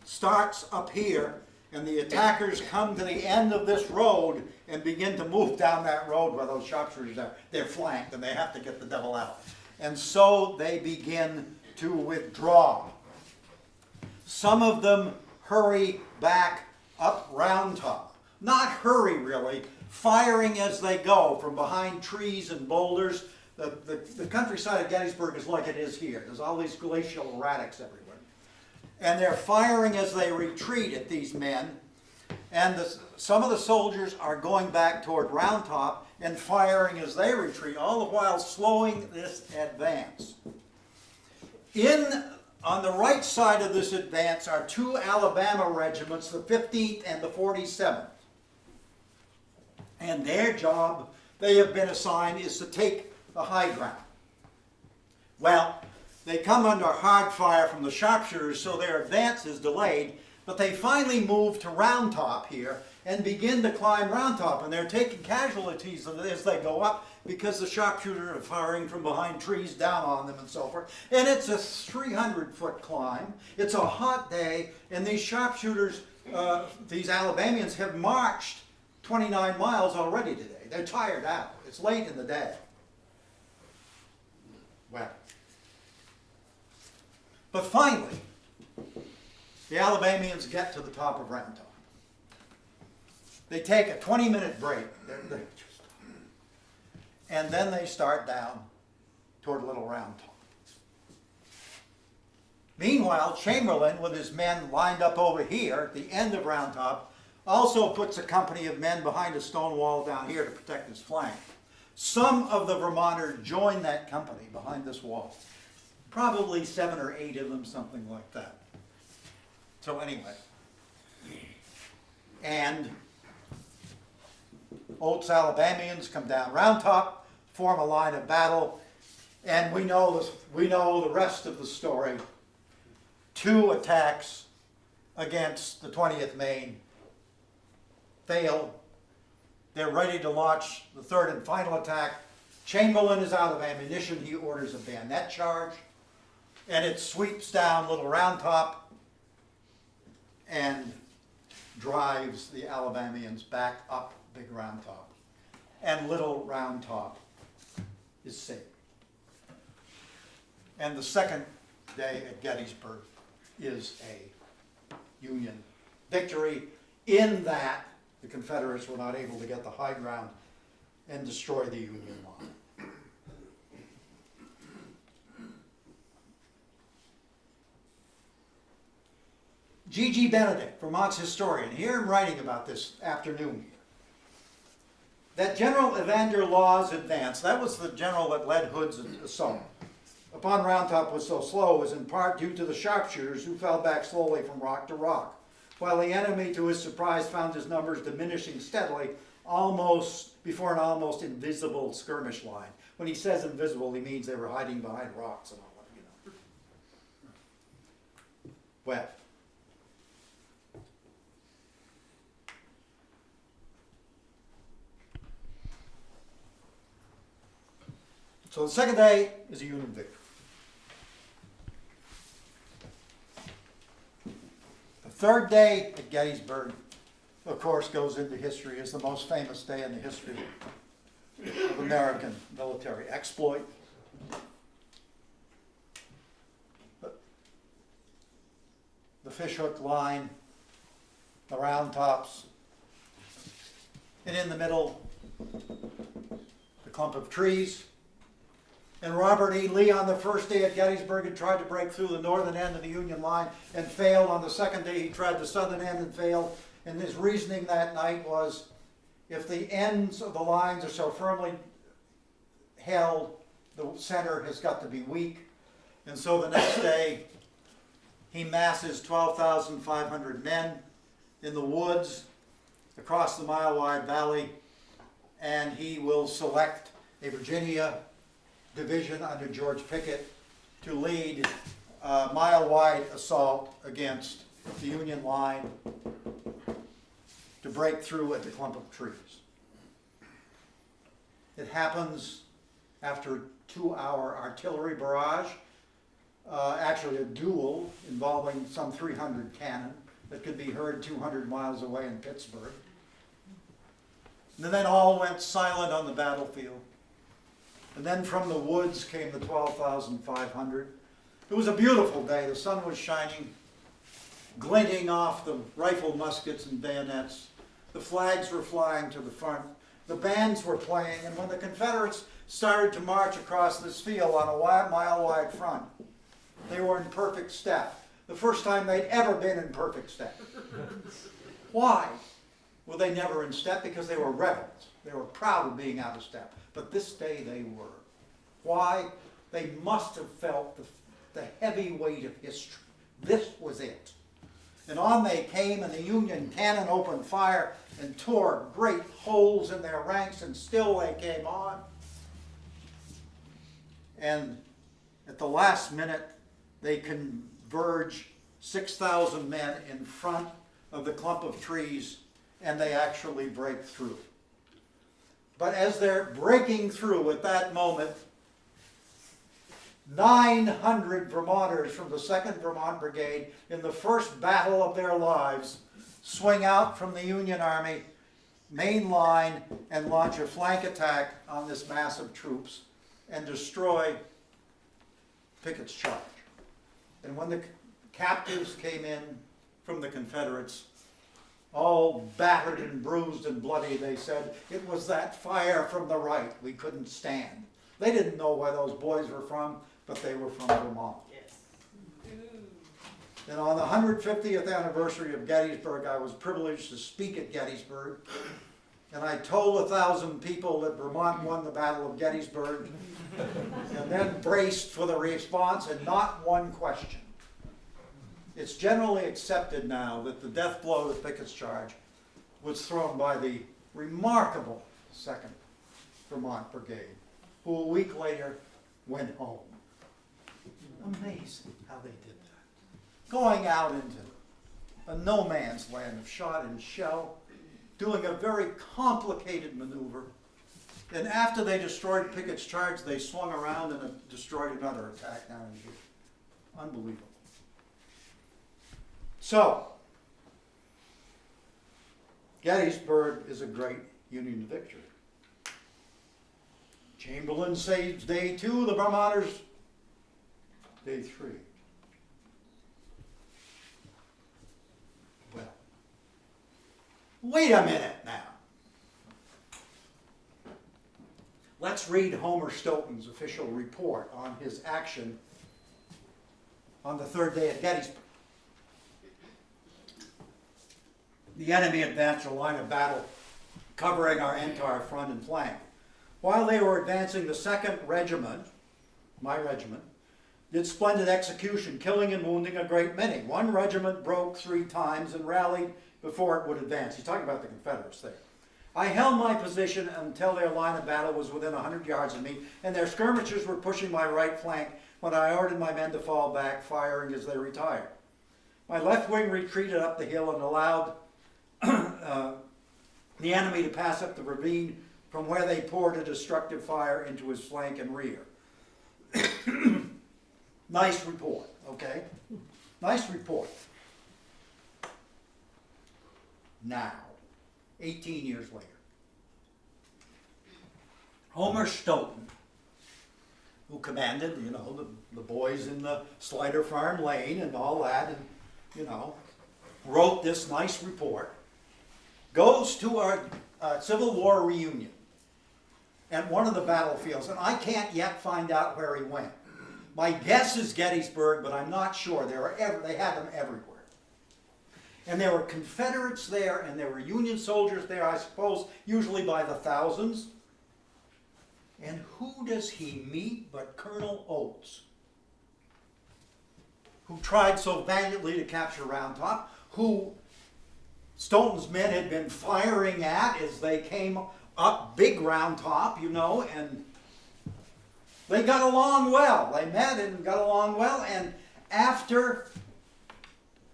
starts up here, and the attackers come to the end of this road and begin to move down that road where those sharpshooters are. They're flanked, and they have to get the devil out. And so they begin to withdraw. Some of them hurry back up Round Top. Not hurry, really, firing as they go from behind trees and boulders. The countryside of Gettysburg is like it is here. There's all these glacial erratics everywhere. And they're firing as they retreat at these men. And some of the soldiers are going back toward Round Top and firing as they retreat, all the while slowing this advance. On the right side of this advance are two Alabama regiments, the 15th and the 47th. And their job, they have been assigned, is to take the high ground. Well, they come under hard fire from the sharpshooters, so their advance is delayed, but they finally move to Round Top here and begin to climb Round Top, and they're taking casualties as they go up because the sharpshooters are firing from behind trees down on them and so forth. And it's a 300-foot climb. It's a hot day, and these sharpshooters, these Alabamians, have marched 29 miles already today. They're tired out. It's late in the day. Well, but finally, the Alabamians get to the top of Round Top. They take a 20-minute break. And then they start down toward Little Round Top. Meanwhile, Chamberlain, with his men lined up over here at the end of Round Top, also puts a company of men behind a stone wall down here to protect his flank. Some of the Vermonters join that company behind this wall. Probably 7 or 8 of them, something like that. So anyway, and Oates Alabamians come down Round Top, form a line of battle, and we know the rest of the story. 2 attacks against the 20th Maine fail. They're ready to launch the third and final attack. Chamberlain is out of ammunition. He orders a bayonet charge, and it sweeps down Little Round Top and drives the Alabamians back up Big Round Top. And Little Round Top is saved. And the second day at Gettysburg is a Union victory, in that the Confederates were not able to get the high ground and destroy the Union line. G.G. Benedict, Vermont's historian, hear him writing about this afternoon here. That General Evander Law's advance, that was the general that led Hood's assault, upon Round Top was so slow was in part due to the sharpshooters who fell back slowly from rock to rock, while the enemy, to his surprise, found his numbers diminishing steadily, almost before an almost invisible skirmish line. When he says invisible, he means they were hiding behind rocks and all that, you know. Well, so the second day is a Union victory. The third day at Gettysburg, of course, goes into history as the most famous day in the history of American military exploit. The fishhook line, the Round Tops, and in the middle, the clump of trees. And Robert E. Lee on the first day at Gettysburg had tried to break through the northern end of the Union line and failed. On the second day he tried the southern end and failed. And his reasoning that night was, if the ends of the lines are so firmly held, the center has got to be weak. And so the next day he masses 12,500 men in the woods across the mile-wide valley, and he will select a Virginia division under George Pickett to lead a mile-wide assault against the Union line to break through at the clump of trees. It happens after a 2-hour artillery barrage, actually a duel involving some 300 cannon that could be heard 200 miles away in Pittsburgh. And then all went silent on the battlefield. And then from the woods came the 12,500. It was a beautiful day. The sun was shining, glinting off the rifled muskets and bayonets. The flags were flying to the front. The bands were playing. And when the Confederates started to march across this field on a mile-wide front, they were in perfect step. The first time they'd ever been in perfect step. Why were they never in step? Because they were rebels. They were proud of being out of step. But this day they were. Why? They must have felt the heavy weight of history. This was it. And on they came, and the Union cannon opened fire and tore great holes in their ranks, and still they came on. And at the last minute, they converge 6,000 men in front of the clump of trees, and they actually break through. But as they're breaking through at that moment, 900 Vermonters from the 2nd Vermont Brigade, in the first battle of their lives, swing out from the Union Army main line and launch a flank attack on this mass of troops and destroy Pickett's charge. And when the captives came in from the Confederates, all battered and bruised and bloody, they said, it was that fire from the right we couldn't stand. They didn't know where those boys were from, but they were from Vermont. Yes. And on the 150th anniversary of Gettysburg, I was privileged to speak at Gettysburg. And I told 1,000 people that Vermont won the Battle of Gettysburg, and then braced for the response, and not one question. It's generally accepted now that the death blow to Pickett's charge was thrown by the remarkable 2nd Vermont Brigade, who a week later went home. Amazing how they did that. Going out into a no man's land of shot and shell, doing a very complicated maneuver. And after they destroyed Pickett's charge, they swung around and destroyed another attack down in here. Unbelievable. So, Gettysburg is a great Union victory. Chamberlain saves day 2, the Vermonters day 3. Well, wait a minute now. Let's read Homer Stoughton's official report on his action on the 3rd day at Gettysburg. The enemy advanced a line of battle covering our entire front and flank. While they were advancing, the 2nd Regiment, my regiment, did splendid execution, killing and wounding a great many. One regiment broke 3 times and rallied before it would advance. He's talking about the Confederates there. I held my position until their line of battle was within 100 yards of me, and their skirmishers were pushing my right flank when I ordered my men to fall back, firing as they retired. My left wing retreated up the hill and allowed the enemy to pass up the ravine, from where they poured a destructive fire into his flank and rear. Nice report, okay? Nice report. Now, 18 years later, Homer Stoughton, who commanded, the boys in the Slider Farm Lane and all that, and, wrote this nice report, goes to our Civil War reunion at one of the battlefields, and I can't yet find out where he went. My guess is Gettysburg, but I'm not sure. They had them everywhere. And there were Confederates there, and there were Union soldiers there, I suppose, usually by the thousands. And who does he meet but Colonel Oates, who tried so valiantly to capture Round Top, who Stoughton's men had been firing at as they came up Big Round Top, you know, and they got along well. They met and got along well, and after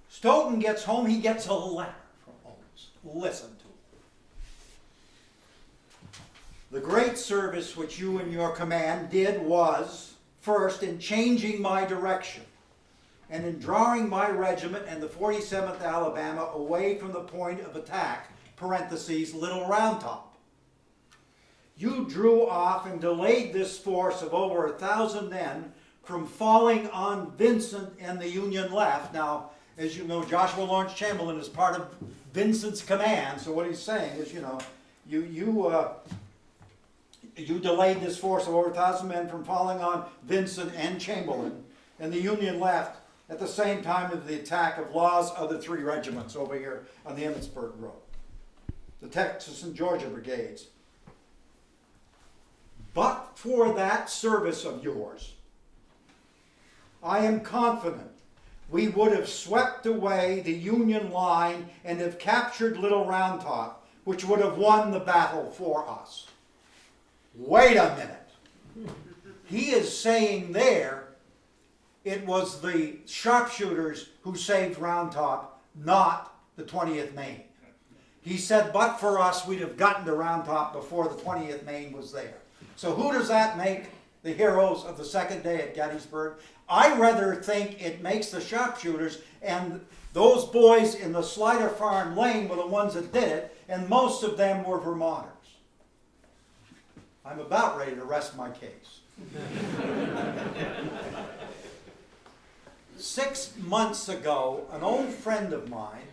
Stoughton gets home, he gets a letter from Oates. Listen to it. The great service which you and your command did was, first, in changing my direction and in drawing my regiment and the 47th Alabama away from the point of attack, parentheses, Little Round Top. You drew off and delayed this force of over 1,000 men from falling on Vincent and the Union left. Now, as you know, Joshua Lawrence Chamberlain is part of Vincent's command, so what he's saying is, you know, you delayed this force of over 1,000 men from falling on Vincent and Chamberlain, and the Union left at the same time of the attack of Law's other 3 regiments over here on the Emmitsburg Road, the Texas and Georgia brigades. But for that service of yours, I am confident we would have swept away the Union line and have captured Little Round Top, which would have won the battle for us. Wait a minute. He is saying there it was the sharpshooters who saved Round Top, not the 20th Maine. He said, but for us, we'd have gotten to Round Top before the 20th Maine was there. So who does that make the heroes of the second day at Gettysburg? I rather think it makes the sharpshooters, and those boys in the Slider Farm Lane were the ones that did it, and most of them were Vermonters. I'm about ready to rest my case. 6 months ago, an old friend of mine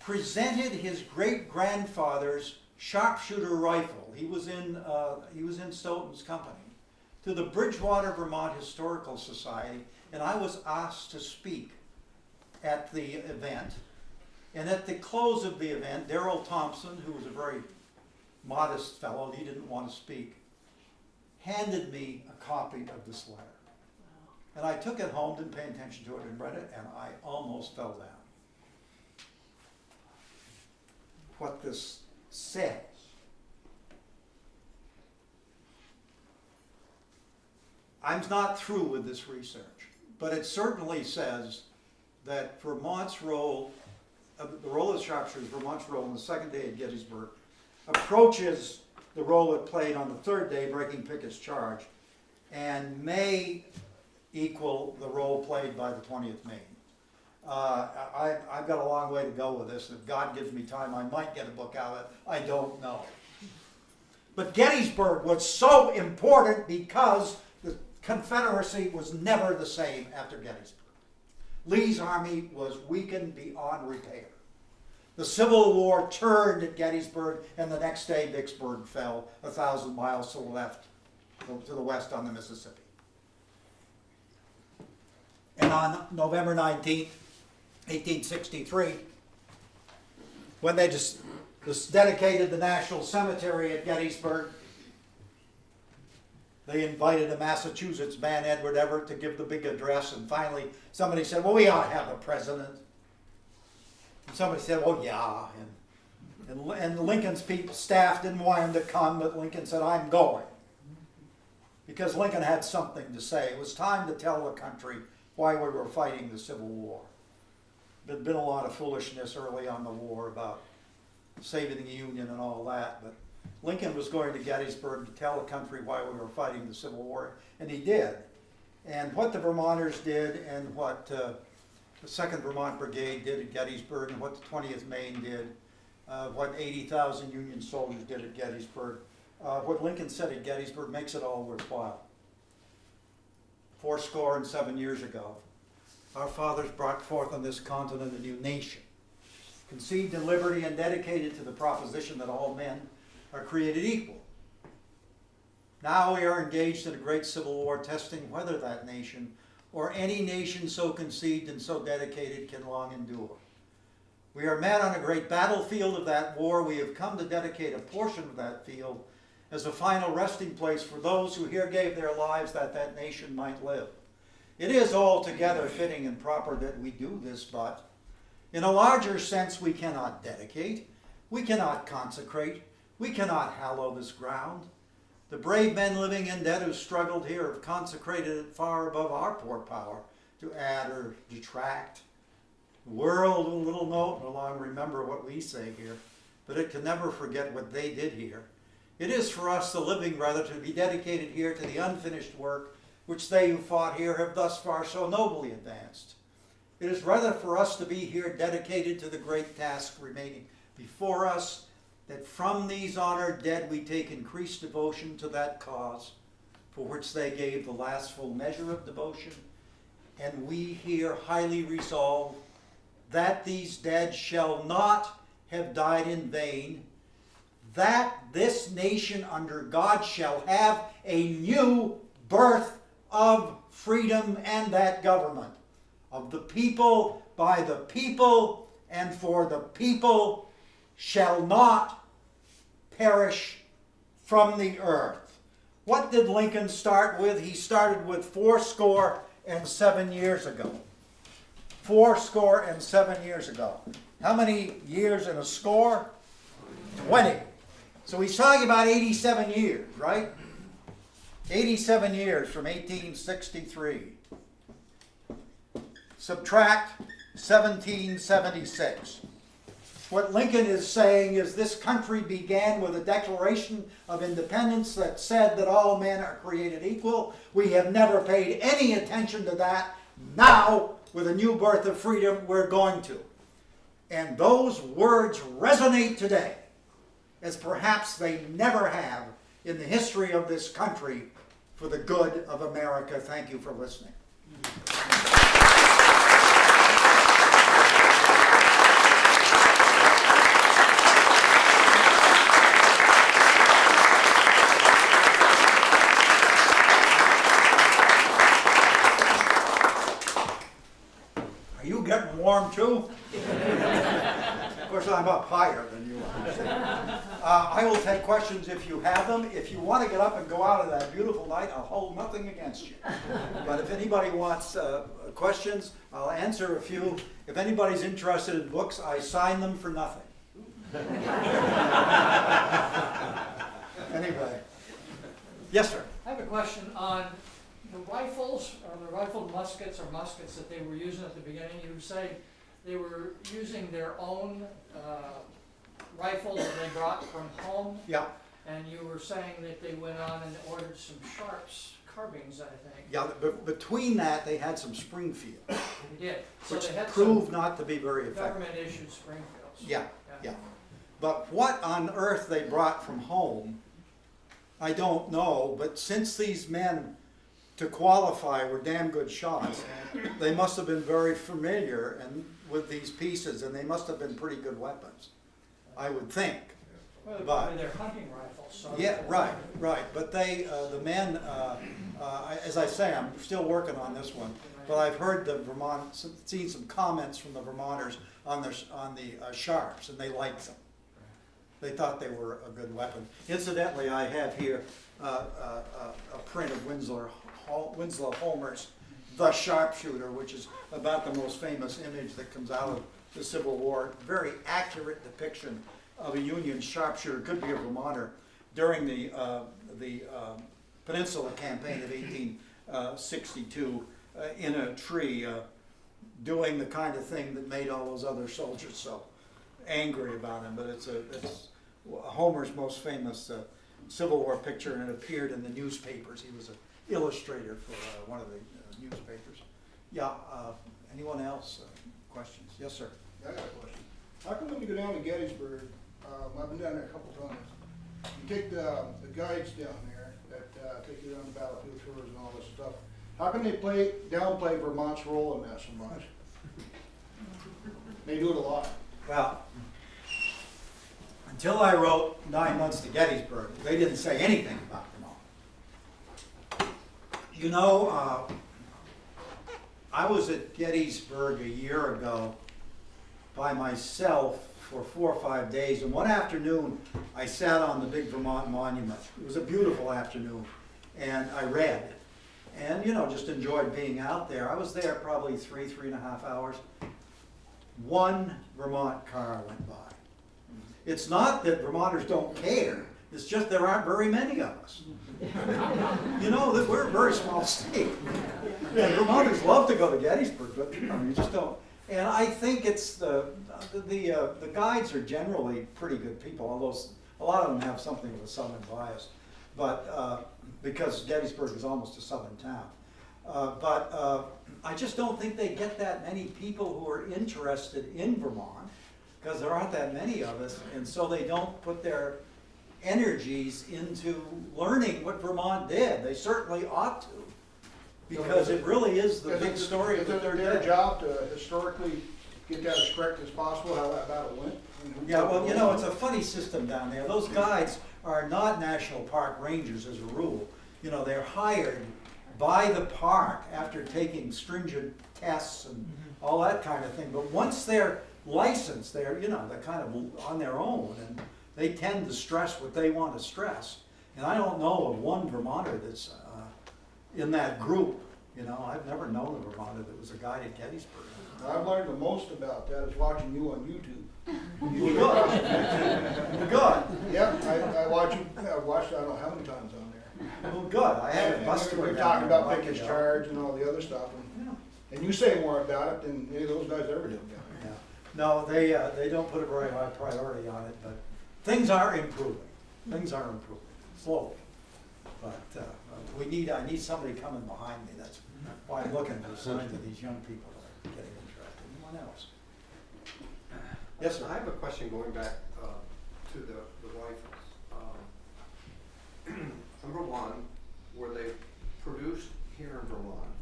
presented his great-grandfather's sharpshooter rifle. He was in Stoughton's company, to the Bridgewater, Vermont Historical Society, and I was asked to speak at the event. And at the close of the event, Darrell Thompson, who was a very modest fellow, he didn't want to speak, handed me a copy of this letter. And I took it home, didn't pay attention to it, and read it, and I almost fell down. What this says. I'm not through with this research, but it certainly says that Vermont's role, the role of the sharpshooters, Vermont's role on the second day at Gettysburg, approaches the role it played on the third day, breaking Pickett's charge, and may equal the role played by the 20th Maine. I've got a long way to go with this. If God gives me time, I might get a book out of it. I don't know. But Gettysburg was so important because the Confederacy was never the same after Gettysburg. Lee's army was weakened beyond repair. The Civil War turned at Gettysburg, and the next day Vicksburg fell 1,000 miles to the west on the Mississippi. And on November 19th, 1863, when they just dedicated the National Cemetery at Gettysburg, they invited a Massachusetts man, Edward Everett, to give the big address, and finally somebody said, well, we ought to have the president. And somebody said, well, yeah. And Lincoln's staff didn't want him to come, but Lincoln said, I'm going. Because Lincoln had something to say. It was time to tell the country why we were fighting the Civil War. There'd been a lot of foolishness early on the war about saving the Union and all that, but Lincoln was going to Gettysburg to tell the country why we were fighting the Civil War, and he did. And what the Vermonters did, and what the 2nd Vermont Brigade did at Gettysburg, and what the 20th Maine did, what 80,000 Union soldiers did at Gettysburg, what Lincoln said at Gettysburg makes it all worthwhile. 7 years ago, our fathers brought forth on this continent a new nation, conceived in liberty and dedicated to the proposition that all men are created equal. Now we are engaged in a great civil war, testing whether that nation, or any nation so conceived and so dedicated, can long endure. We are met on a great battlefield of that war. We have come to dedicate a portion of that field as a final resting place for those who here gave their lives that that nation might live. It is altogether fitting and proper that we do this, but in a larger sense we cannot dedicate, we cannot consecrate, we cannot hallow this ground. The brave men living and dead who struggled here have consecrated it far above our poor power to add or detract. The world will little note nor long remember what we say here, but it can never forget what they did here. It is for us, the living, rather, to be dedicated here to the unfinished work which they who fought here have thus far so nobly advanced. It is rather for us to be here dedicated to the great task remaining before us, that from these honored dead we take increased devotion to that cause for which they gave the last full measure of devotion, and we here highly resolve that these dead shall not have died in vain, that this nation under God shall have a new birth of freedom, and that government of the people, by the people, and for the people, shall not perish from the earth. What did Lincoln start with? He started with 77 years ago. 77 years ago. How many years in a score? 20. So he's talking about 87 years, right? 87 years from 1863. Subtract 1776. What Lincoln is saying is this country began with a Declaration of Independence that said that all men are created equal. We have never paid any attention to that. Now, with a new birth of freedom, we're going to. And those words resonate today as perhaps they never have in the history of this country for the good of America. Thank you for listening. Are you getting warm too? Of course, I'm up higher than you are. I will take questions if you have them. If you want to get up and go out of that beautiful night, I'll hold nothing against you. But if anybody wants questions, I'll answer a few. If anybody's interested in books, I sign them for nothing. Anyway. Yes, sir. I have a question on the rifles, or the rifled muskets or muskets that they were using at the beginning. You say they were using their own rifles that they brought from home. Yeah. And you were saying that they went on and ordered some Sharps carbines, I think. Yeah, between that, they had some Springfield, They did. So which they had proved some not to be very effective. government-issued Springfields. Yeah. But what on earth they brought from home, I don't know. But since these men, to qualify, were damn good shots, they must have been very familiar with these pieces, and they must have been pretty good weapons, I would think. Well, But- probably they're hunting rifles. So Yeah, right. But they, the men, as I say, I'm still working on this one. But I've heard seen some comments from the Vermonters on the Sharps, and they liked them. They thought they were a good weapon. Incidentally, I have here a print of Winslow Homer's The Sharpshooter, which is about the most famous image that comes out of the Civil War. Very accurate depiction of a Union sharpshooter, could be a Vermonter, during the Peninsula Campaign of 1862 in a tree, doing the kind of thing that made all those other soldiers so angry about him. But it's Homer's most famous Civil War picture, and it appeared in the newspapers. He was an illustrator for one of the newspapers. Yeah, anyone else? Questions? Yes, sir. I got a question. How come when you go down to Gettysburg, I've been down there a couple times, you take the guides down there that take you on the battlefield tours and all this stuff. How can they downplay Vermont's role in that so much? They do it a lot. Well, until I wrote 9 Months to Gettysburg, they didn't say anything about Vermont. You know, I was at Gettysburg a year ago by myself for 4 or 5 days, and one afternoon I sat on the big Vermont monument. It was a beautiful afternoon, and I read, and you know, just enjoyed being out there. I was there probably 3.5 hours. One Vermont car went by. It's not that Vermonters don't care, it's just there aren't very many of us. You know, that we're a very small state. And Vermonters love to go to Gettysburg, but you know, you just don't. And I think it's the guides are generally pretty good people, although a lot of them have something of a southern bias. But because Gettysburg is almost a southern town. But I just don't think they get that many people who are interested in Vermont, because there aren't that many of us, and so they don't put their energies into learning what Vermont did. They certainly ought to, because it really is the big story of the third their day. job to historically get that as correct as possible, how that battle went? Yeah, well, you know, it's a funny system down there. Those guides are not national park rangers as a rule. You know, they're hired by the park after taking stringent tests and all that kind of thing. But once they're licensed, they're, you know, they're kind of on their own, and they tend to stress what they want to stress. And I don't know of one Vermonter that's in that group. You know, I've never known a Vermonter that was a guide at Gettysburg. I've learned the most about that is watching you on YouTube. Good. Good. Yeah, I watch you, I've watched, I don't know how many times on there. Well, good. I had a bus tour We're down talking there a about month Pickett's ago. charge and all the other stuff, Yeah. and you say more about it than any of those guys ever did. Yeah. No, they don't put a very high priority on it, but things are improving. Things are improving, slowly. But I need somebody coming behind me. That's why I'm looking for signs of these young people that are getting interested. Anyone else? Yes, sir. I have a question going back to the rifles. Number one, were they produced here in Vermont?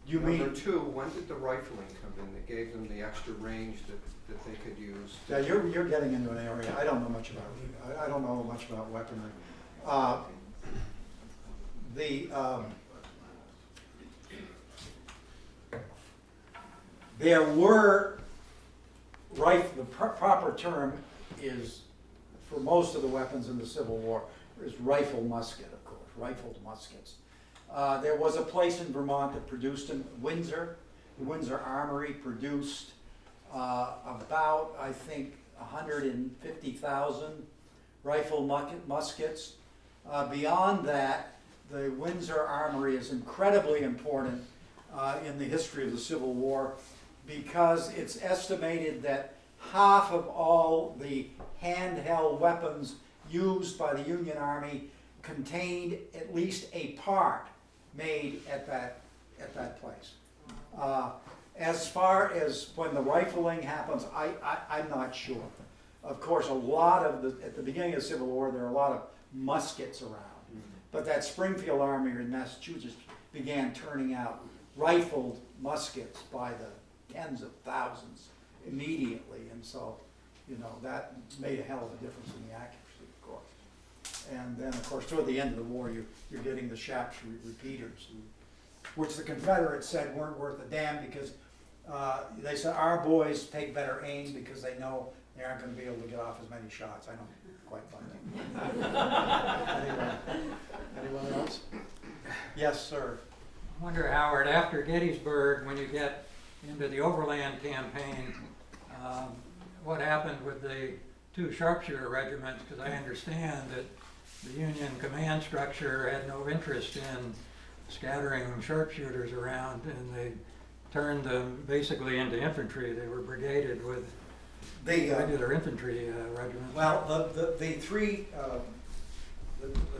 You Number mean? two, when did the rifling come in that gave them the extra range that they could use? Yeah, you're getting into an area I don't know much about. I don't know much about weaponry. There were the proper term is, for most of the weapons in the Civil War, is rifle musket, of course, rifled muskets. There was a place in Vermont that produced them, Windsor. The Windsor Armory produced about, I think, 150,000 rifle muskets. Beyond that, the Windsor Armory is incredibly important in the history of the Civil War, because it's estimated that half of all the handheld weapons used by the Union Army contained at least a part made at that place. As far as when the rifling happens, I'm not sure. Of course, at the beginning of the Civil War, there are a lot of muskets around. But that Springfield Army in Massachusetts began turning out rifled muskets by the tens of thousands immediately. And so, you know, that made a hell of a difference in the accuracy, of course. And then, of course, toward the end of the war, you're getting the sharpshooter repeaters, which the Confederates said weren't worth a damn, because they said our boys take better aim because they know they aren't going to be able to get off as many shots. I don't quite find that. Anyone else? Yes, sir. I wonder, Howard, after Gettysburg, when you get into the Overland campaign, what happened with the 2 sharpshooter regiments? Because I understand that the Union command structure had no interest in scattering sharpshooters around, and they turned them basically into infantry. They were brigaded with regular infantry regiments. Well, the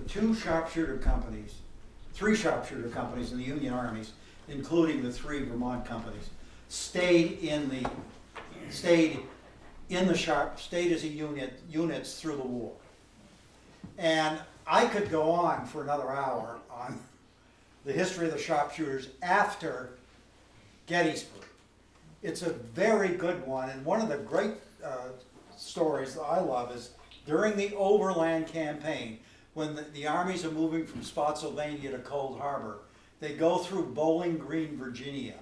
2 sharpshooter companies, 3 sharpshooter companies in the Union armies, including the 3 Vermont companies, stayed as a units through the war. And I could go on for another hour on the history of the sharpshooters after Gettysburg. It's a very good one, and one of the great stories that I love is during the Overland campaign, when the armies are moving from Spotsylvania to Cold Harbor, they go through Bowling Green, Virginia,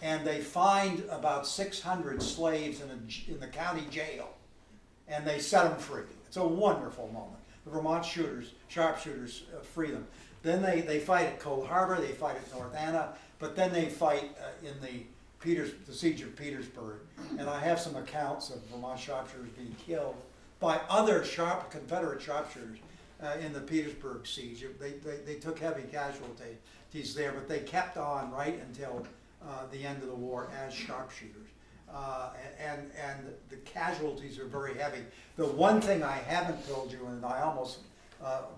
and they find about 600 slaves in the county jail, and they set them free. It's a wonderful moment. The Vermont sharpshooters free them. Then they fight at Cold Harbor, they fight at North Anna, but then they fight in the siege of Petersburg. And I have some accounts of Vermont sharpshooters being killed by other Confederate sharpshooters in the Petersburg siege. They took heavy casualties there, but they kept on right until the end of the war as sharpshooters. And the casualties are very heavy. The one thing I haven't told you, and I almost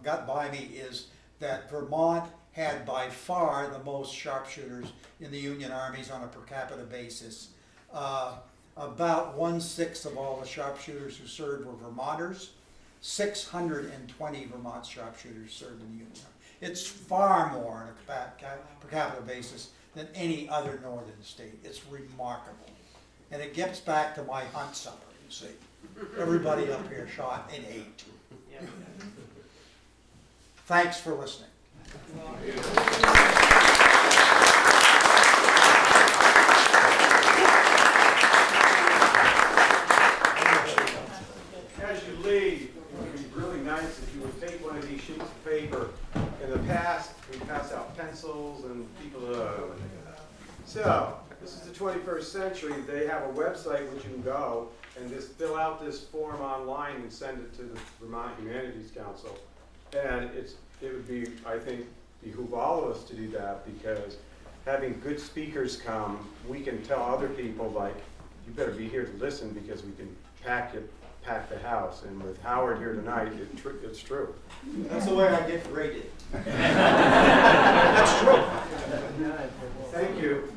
got by me, is that Vermont had by far the most sharpshooters in the Union armies on a per capita basis. About 1/6 of all the sharpshooters who served were Vermonters. 620 Vermont sharpshooters served in the Union Army. It's far more on a per capita basis than any other northern state. It's remarkable. And it gets back to my hunt supper, you see. Everybody up here shot and ate. Yeah. Thanks for listening. As you leave, it would be really nice if you would take one of these sheets of paper. In the past, we pass out pencils and people. So, this is the 21st century. They have a website which you can go and just fill out this form online and send it to the Vermont Humanities Council. And it would be, I think, behoove all of us to do that, because having good speakers come, we can tell other people, like, you better be here to listen, because we can pack the house. And with Howard here tonight, it's true. That's the way I get graded. That's true. Thank you.